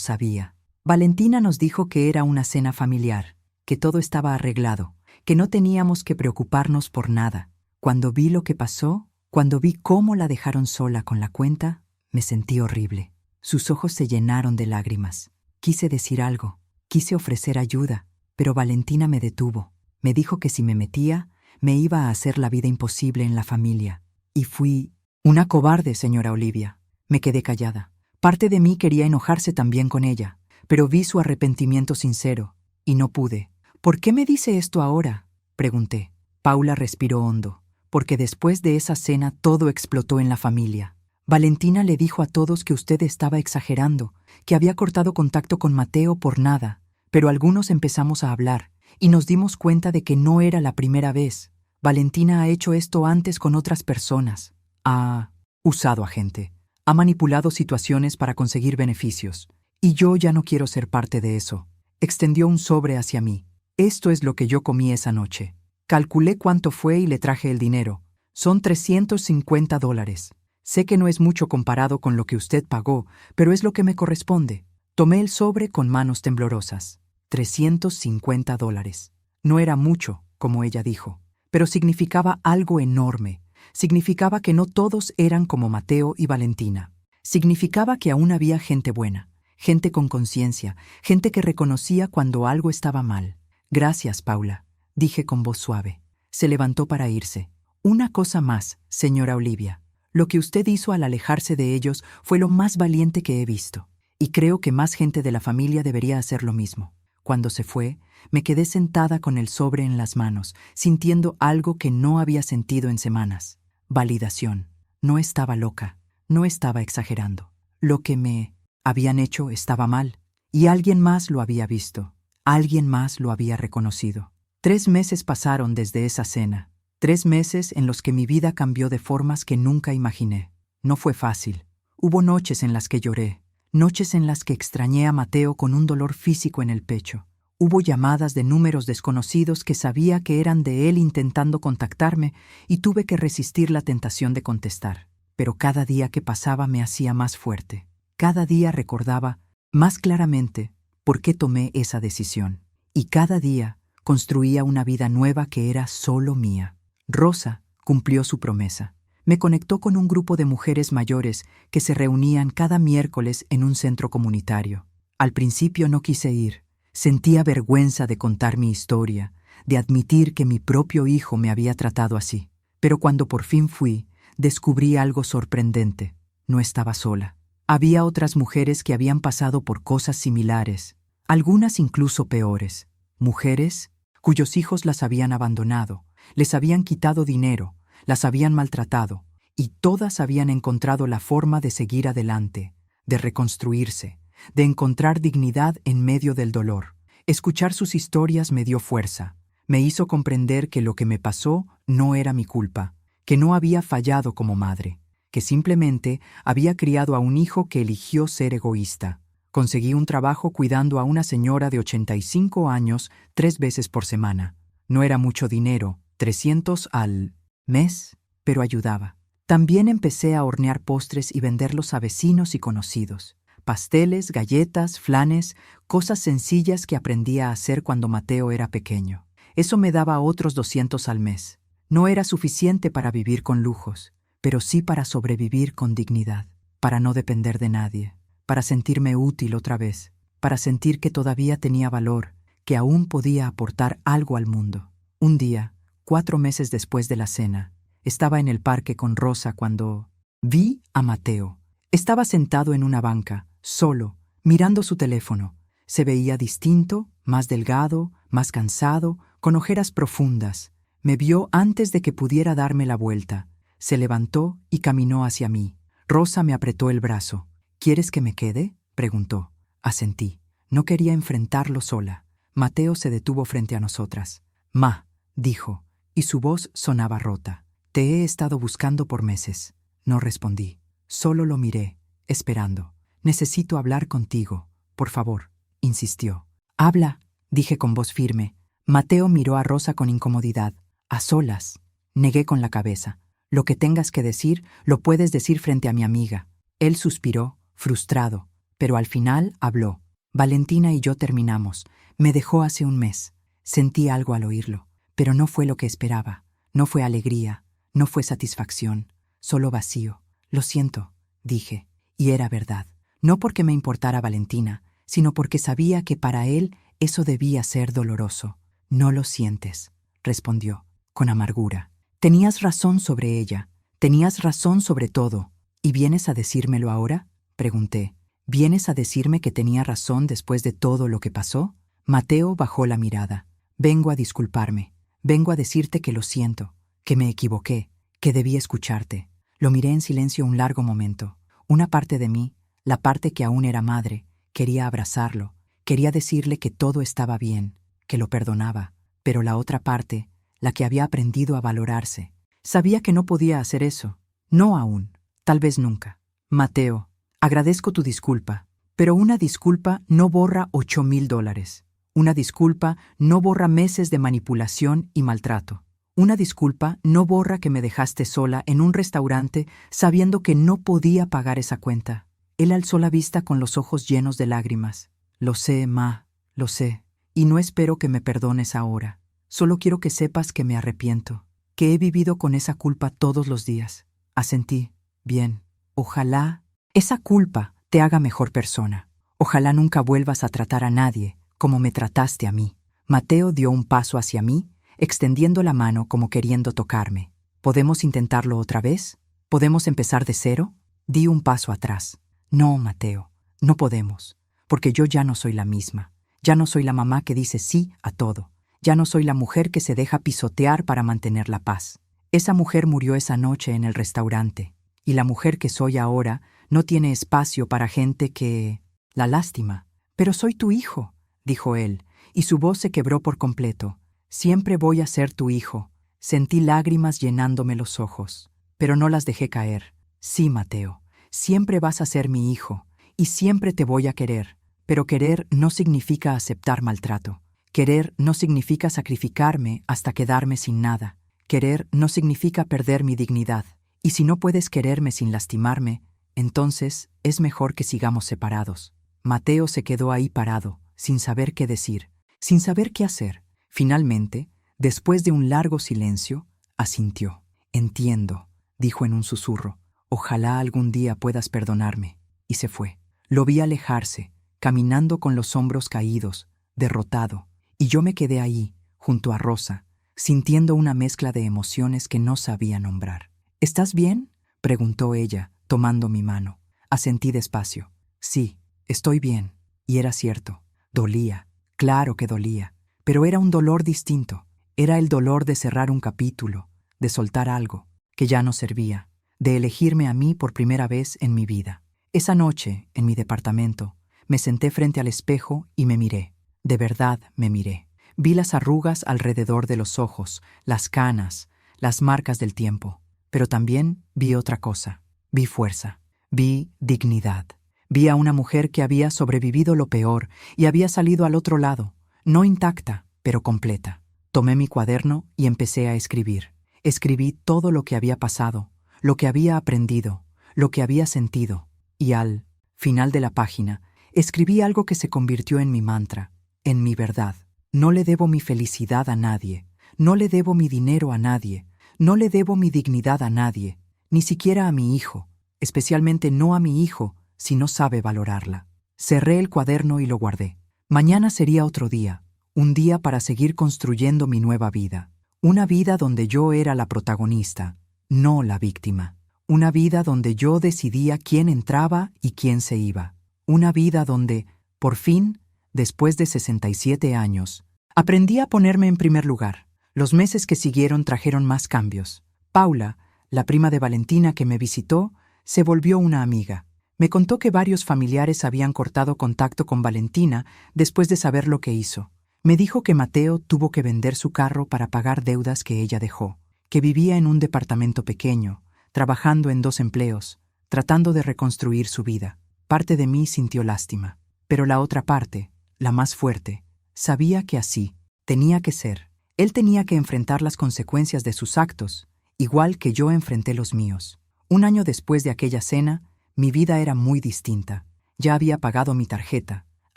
sabía. Valentina nos dijo que era una cena familiar, que todo estaba arreglado, que no teníamos que preocuparnos por nada. Cuando vi lo que pasó, cuando vi cómo la dejaron sola con la cuenta, me sentí horrible». Sus ojos se llenaron de lágrimas. Quise decir algo, quise ofrecer ayuda, pero Valentina me detuvo. Me dijo que si me metía, me iba a hacer la vida imposible en la familia. Y fui una cobarde, señora Olivia. Me quedé callada. Parte de mí quería enojarse también con ella, pero vi su arrepentimiento sincero, y no pude. «¿Por qué me dice esto ahora?», pregunté. Paula respiró hondo, porque después de esa cena todo explotó en la familia. «Valentina le dijo a todos que usted estaba exagerando, que había cortado contacto con Mateo por nada, pero algunos empezamos a hablar, y nos dimos cuenta de que no era la primera vez. Valentina ha hecho esto antes con otras personas. Ha usado a gente. Ha manipulado situaciones para conseguir beneficios. Y yo ya no quiero ser parte de eso». Extendió un sobre hacia mí. «Esto es lo que yo comí esa noche. Calculé cuánto fue y le traje el dinero. Son $350. Sé que no es mucho comparado con lo que usted pagó, pero es lo que me corresponde. Tomé el sobre con manos temblorosas. $350. No era mucho, como ella dijo, pero significaba algo enorme. Significaba que no todos eran como Mateo y Valentina. Significaba que aún había gente buena, gente con conciencia, gente que reconocía cuando algo estaba mal. Gracias, Paula, dije con voz suave. Se levantó para irse. Una cosa más, señora Olivia. Lo que usted hizo al alejarse de ellos fue lo más valiente que he visto. Y creo que más gente de la familia debería hacer lo mismo. Cuando se fue, me quedé sentada con el sobre en las manos, sintiendo algo que no había sentido en semanas. Validación. No estaba loca, no estaba exagerando. Lo que me habían hecho estaba mal, y alguien más lo había visto, alguien más lo había reconocido. 3 meses pasaron desde esa cena, 3 meses en los que mi vida cambió de formas que nunca imaginé. No fue fácil. Hubo noches en las que lloré, noches en las que extrañé a Mateo con un dolor físico en el pecho. Hubo llamadas de números desconocidos que sabía que eran de él intentando contactarme y tuve que resistir la tentación de contestar. Pero cada día que pasaba me hacía más fuerte. Cada día recordaba más claramente por qué tomé esa decisión. Y cada día construía una vida nueva que era solo mía. Rosa cumplió su promesa. Me conectó con un grupo de mujeres mayores que se reunían cada miércoles en un centro comunitario. Al principio no quise ir. Sentía vergüenza de contar mi historia, de admitir que mi propio hijo me había tratado así. Pero cuando por fin fui, descubrí algo sorprendente. No estaba sola. Había otras mujeres que habían pasado por cosas similares, algunas incluso peores. Mujeres cuyos hijos las habían abandonado, les habían quitado dinero, las habían maltratado, y todas habían encontrado la forma de seguir adelante, de reconstruirse, de encontrar dignidad en medio del dolor. Escuchar sus historias me dio fuerza, me hizo comprender que lo que me pasó no era mi culpa, que no había fallado como madre, que simplemente había criado a un hijo que eligió ser egoísta. Conseguí un trabajo cuidando a una señora de 85 años 3 veces por semana. No era mucho dinero, 300 al mes, pero ayudaba. También empecé a hornear postres y venderlos a vecinos y conocidos. Pasteles, galletas, flanes, cosas sencillas que aprendí a hacer cuando Mateo era pequeño. Eso me daba otros 200 al mes. No era suficiente para vivir con lujos, pero sí para sobrevivir con dignidad, para no depender de nadie, para sentirme útil otra vez, para sentir que todavía tenía valor, que aún podía aportar algo al mundo. Un día, 4 meses después de la cena, estaba en el parque con Rosa cuando vi a Mateo. Estaba sentado en una banca, solo, mirando su teléfono. Se veía distinto, más delgado, más cansado, con ojeras profundas. Me vio antes de que pudiera darme la vuelta. Se levantó y caminó hacia mí. Rosa me apretó el brazo. ¿Quieres que me quede?, preguntó. Asentí. No quería enfrentarlo sola. Mateo se detuvo frente a nosotras. «Ma», dijo, y su voz sonaba rota. «Te he estado buscando por meses». No respondí. Solo lo miré, esperando. «Necesito hablar contigo, por favor», insistió. «Habla», dije con voz firme. Mateo miró a Rosa con incomodidad. «A solas». Negué con la cabeza. «Lo que tengas que decir, lo puedes decir frente a mi amiga». Él suspiró, frustrado, pero al final habló. «Valentina y yo terminamos. Me dejó hace un mes». Sentí algo al oírlo, pero no fue lo que esperaba. No fue alegría, no fue satisfacción, solo vacío. «Lo siento», dije, y era verdad. No porque me importara Valentina, sino porque sabía que para él eso debía ser doloroso. «No lo sientes», respondió, con amargura. «Tenías razón sobre ella, tenías razón sobre todo. ¿Y vienes a decírmelo ahora?», pregunté. «¿Vienes a decirme que tenía razón después de todo lo que pasó?». Mateo bajó la mirada. «Vengo a disculparme. Vengo a decirte que lo siento, que me equivoqué, que debí escucharte». Lo miré en silencio un largo momento. Una parte de mí, la parte que aún era madre, quería abrazarlo, quería decirle que todo estaba bien, que lo perdonaba, pero la otra parte, la que había aprendido a valorarse, sabía que no podía hacer eso. No aún, tal vez nunca. «Mateo, agradezco tu disculpa, pero una disculpa no borra $8,000. Una disculpa no borra meses de manipulación y maltrato. Una disculpa no borra que me dejaste sola en un restaurante sabiendo que no podía pagar esa cuenta. Él alzó la vista con los ojos llenos de lágrimas. Lo sé, Ma, lo sé. Y no espero que me perdones ahora. Solo quiero que sepas que me arrepiento, que he vivido con esa culpa todos los días. Asentí. Bien. Ojalá esa culpa te haga mejor persona. Ojalá nunca vuelvas a tratar a nadie como me trataste a mí. Mateo dio un paso hacia mí, extendiendo la mano como queriendo tocarme. ¿Podemos intentarlo otra vez? ¿Podemos empezar de cero? Di un paso atrás. No, Mateo, no podemos, porque yo ya no soy la misma. Ya no soy la mamá que dice sí a todo. Ya no soy la mujer que se deja pisotear para mantener la paz. Esa mujer murió esa noche en el restaurante, y la mujer que soy ahora no tiene espacio para gente que la lástima. Pero soy tu hijo, dijo él, y su voz se quebró por completo. Siempre voy a ser tu hijo. Sentí lágrimas llenándome los ojos, pero no las dejé caer. Sí, Mateo, siempre vas a ser mi hijo, y siempre te voy a querer. Pero querer no significa aceptar maltrato. Querer no significa sacrificarme hasta quedarme sin nada. Querer no significa perder mi dignidad. Y si no puedes quererme sin lastimarme, entonces es mejor que sigamos separados. Mateo se quedó ahí parado, sin saber qué decir, sin saber qué hacer. Finalmente, después de un largo silencio, asintió. Entiendo, dijo en un susurro. Ojalá algún día puedas perdonarme. Y se fue. Lo vi alejarse, caminando con los hombros caídos, derrotado, y yo me quedé ahí, junto a Rosa, sintiendo una mezcla de emociones que no sabía nombrar. ¿Estás bien?, preguntó ella, tomando mi mano. Asentí despacio. Sí, estoy bien. Y era cierto. Dolía. Claro que dolía. Pero era un dolor distinto. Era el dolor de cerrar un capítulo, de soltar algo que ya no servía, de elegirme a mí por primera vez en mi vida. Esa noche, en mi departamento, me senté frente al espejo y me miré. De verdad me miré. Vi las arrugas alrededor de los ojos, las canas, las marcas del tiempo. Pero también vi otra cosa. Vi fuerza. Vi dignidad. Vi a una mujer que había sobrevivido lo peor y había salido al otro lado, no intacta, pero completa. Tomé mi cuaderno y empecé a escribir. Escribí todo lo que había pasado, lo que había aprendido, lo que había sentido. Y al final de la página, escribí algo que se convirtió en mi mantra, en mi verdad. No le debo mi felicidad a nadie, no le debo mi dinero a nadie, no le debo mi dignidad a nadie, ni siquiera a mi hijo, especialmente no a mi hijo si no sabe valorarla. Cerré el cuaderno y lo guardé. Mañana sería otro día, un día para seguir construyendo mi nueva vida. Una vida donde yo era la protagonista, no la víctima. Una vida donde yo decidía quién entraba y quién se iba. Una vida donde, por fin, después de 67 años, aprendí a ponerme en primer lugar. Los meses que siguieron trajeron más cambios. Paula, la prima de Valentina que me visitó, se volvió una amiga. Me contó que varios familiares habían cortado contacto con Valentina después de saber lo que hizo. Me dijo que Mateo tuvo que vender su carro para pagar deudas que ella dejó, que vivía en un departamento pequeño, trabajando en 2 empleos, tratando de reconstruir su vida. Parte de mí sintió lástima, pero la otra parte, la más fuerte, sabía que así tenía que ser. Él tenía que enfrentar las consecuencias de sus actos, igual que yo enfrenté los míos. Un año después de aquella cena, mi vida era muy distinta. Ya había pagado mi tarjeta,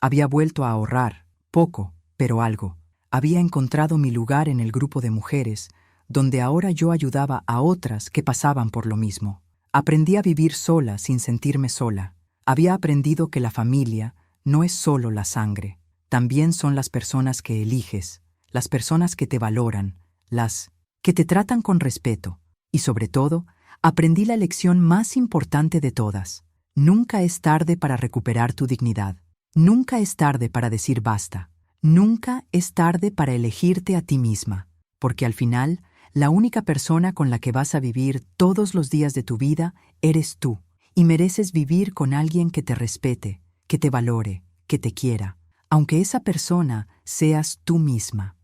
había vuelto a ahorrar, poco, pero algo. Había encontrado mi lugar en el grupo de mujeres, donde ahora yo ayudaba a otras que pasaban por lo mismo. Aprendí a vivir sola sin sentirme sola. Había aprendido que la familia no es solo la sangre, también son las personas que eliges, las personas que te valoran, las que te tratan con respeto. Y sobre todo, aprendí la lección más importante de todas. Nunca es tarde para recuperar tu dignidad. Nunca es tarde para decir basta. Nunca es tarde para elegirte a ti misma, porque al final, la única persona con la que vas a vivir todos los días de tu vida eres tú, y mereces vivir con alguien que te respete, que te valore, que te quiera, aunque esa persona seas tú misma.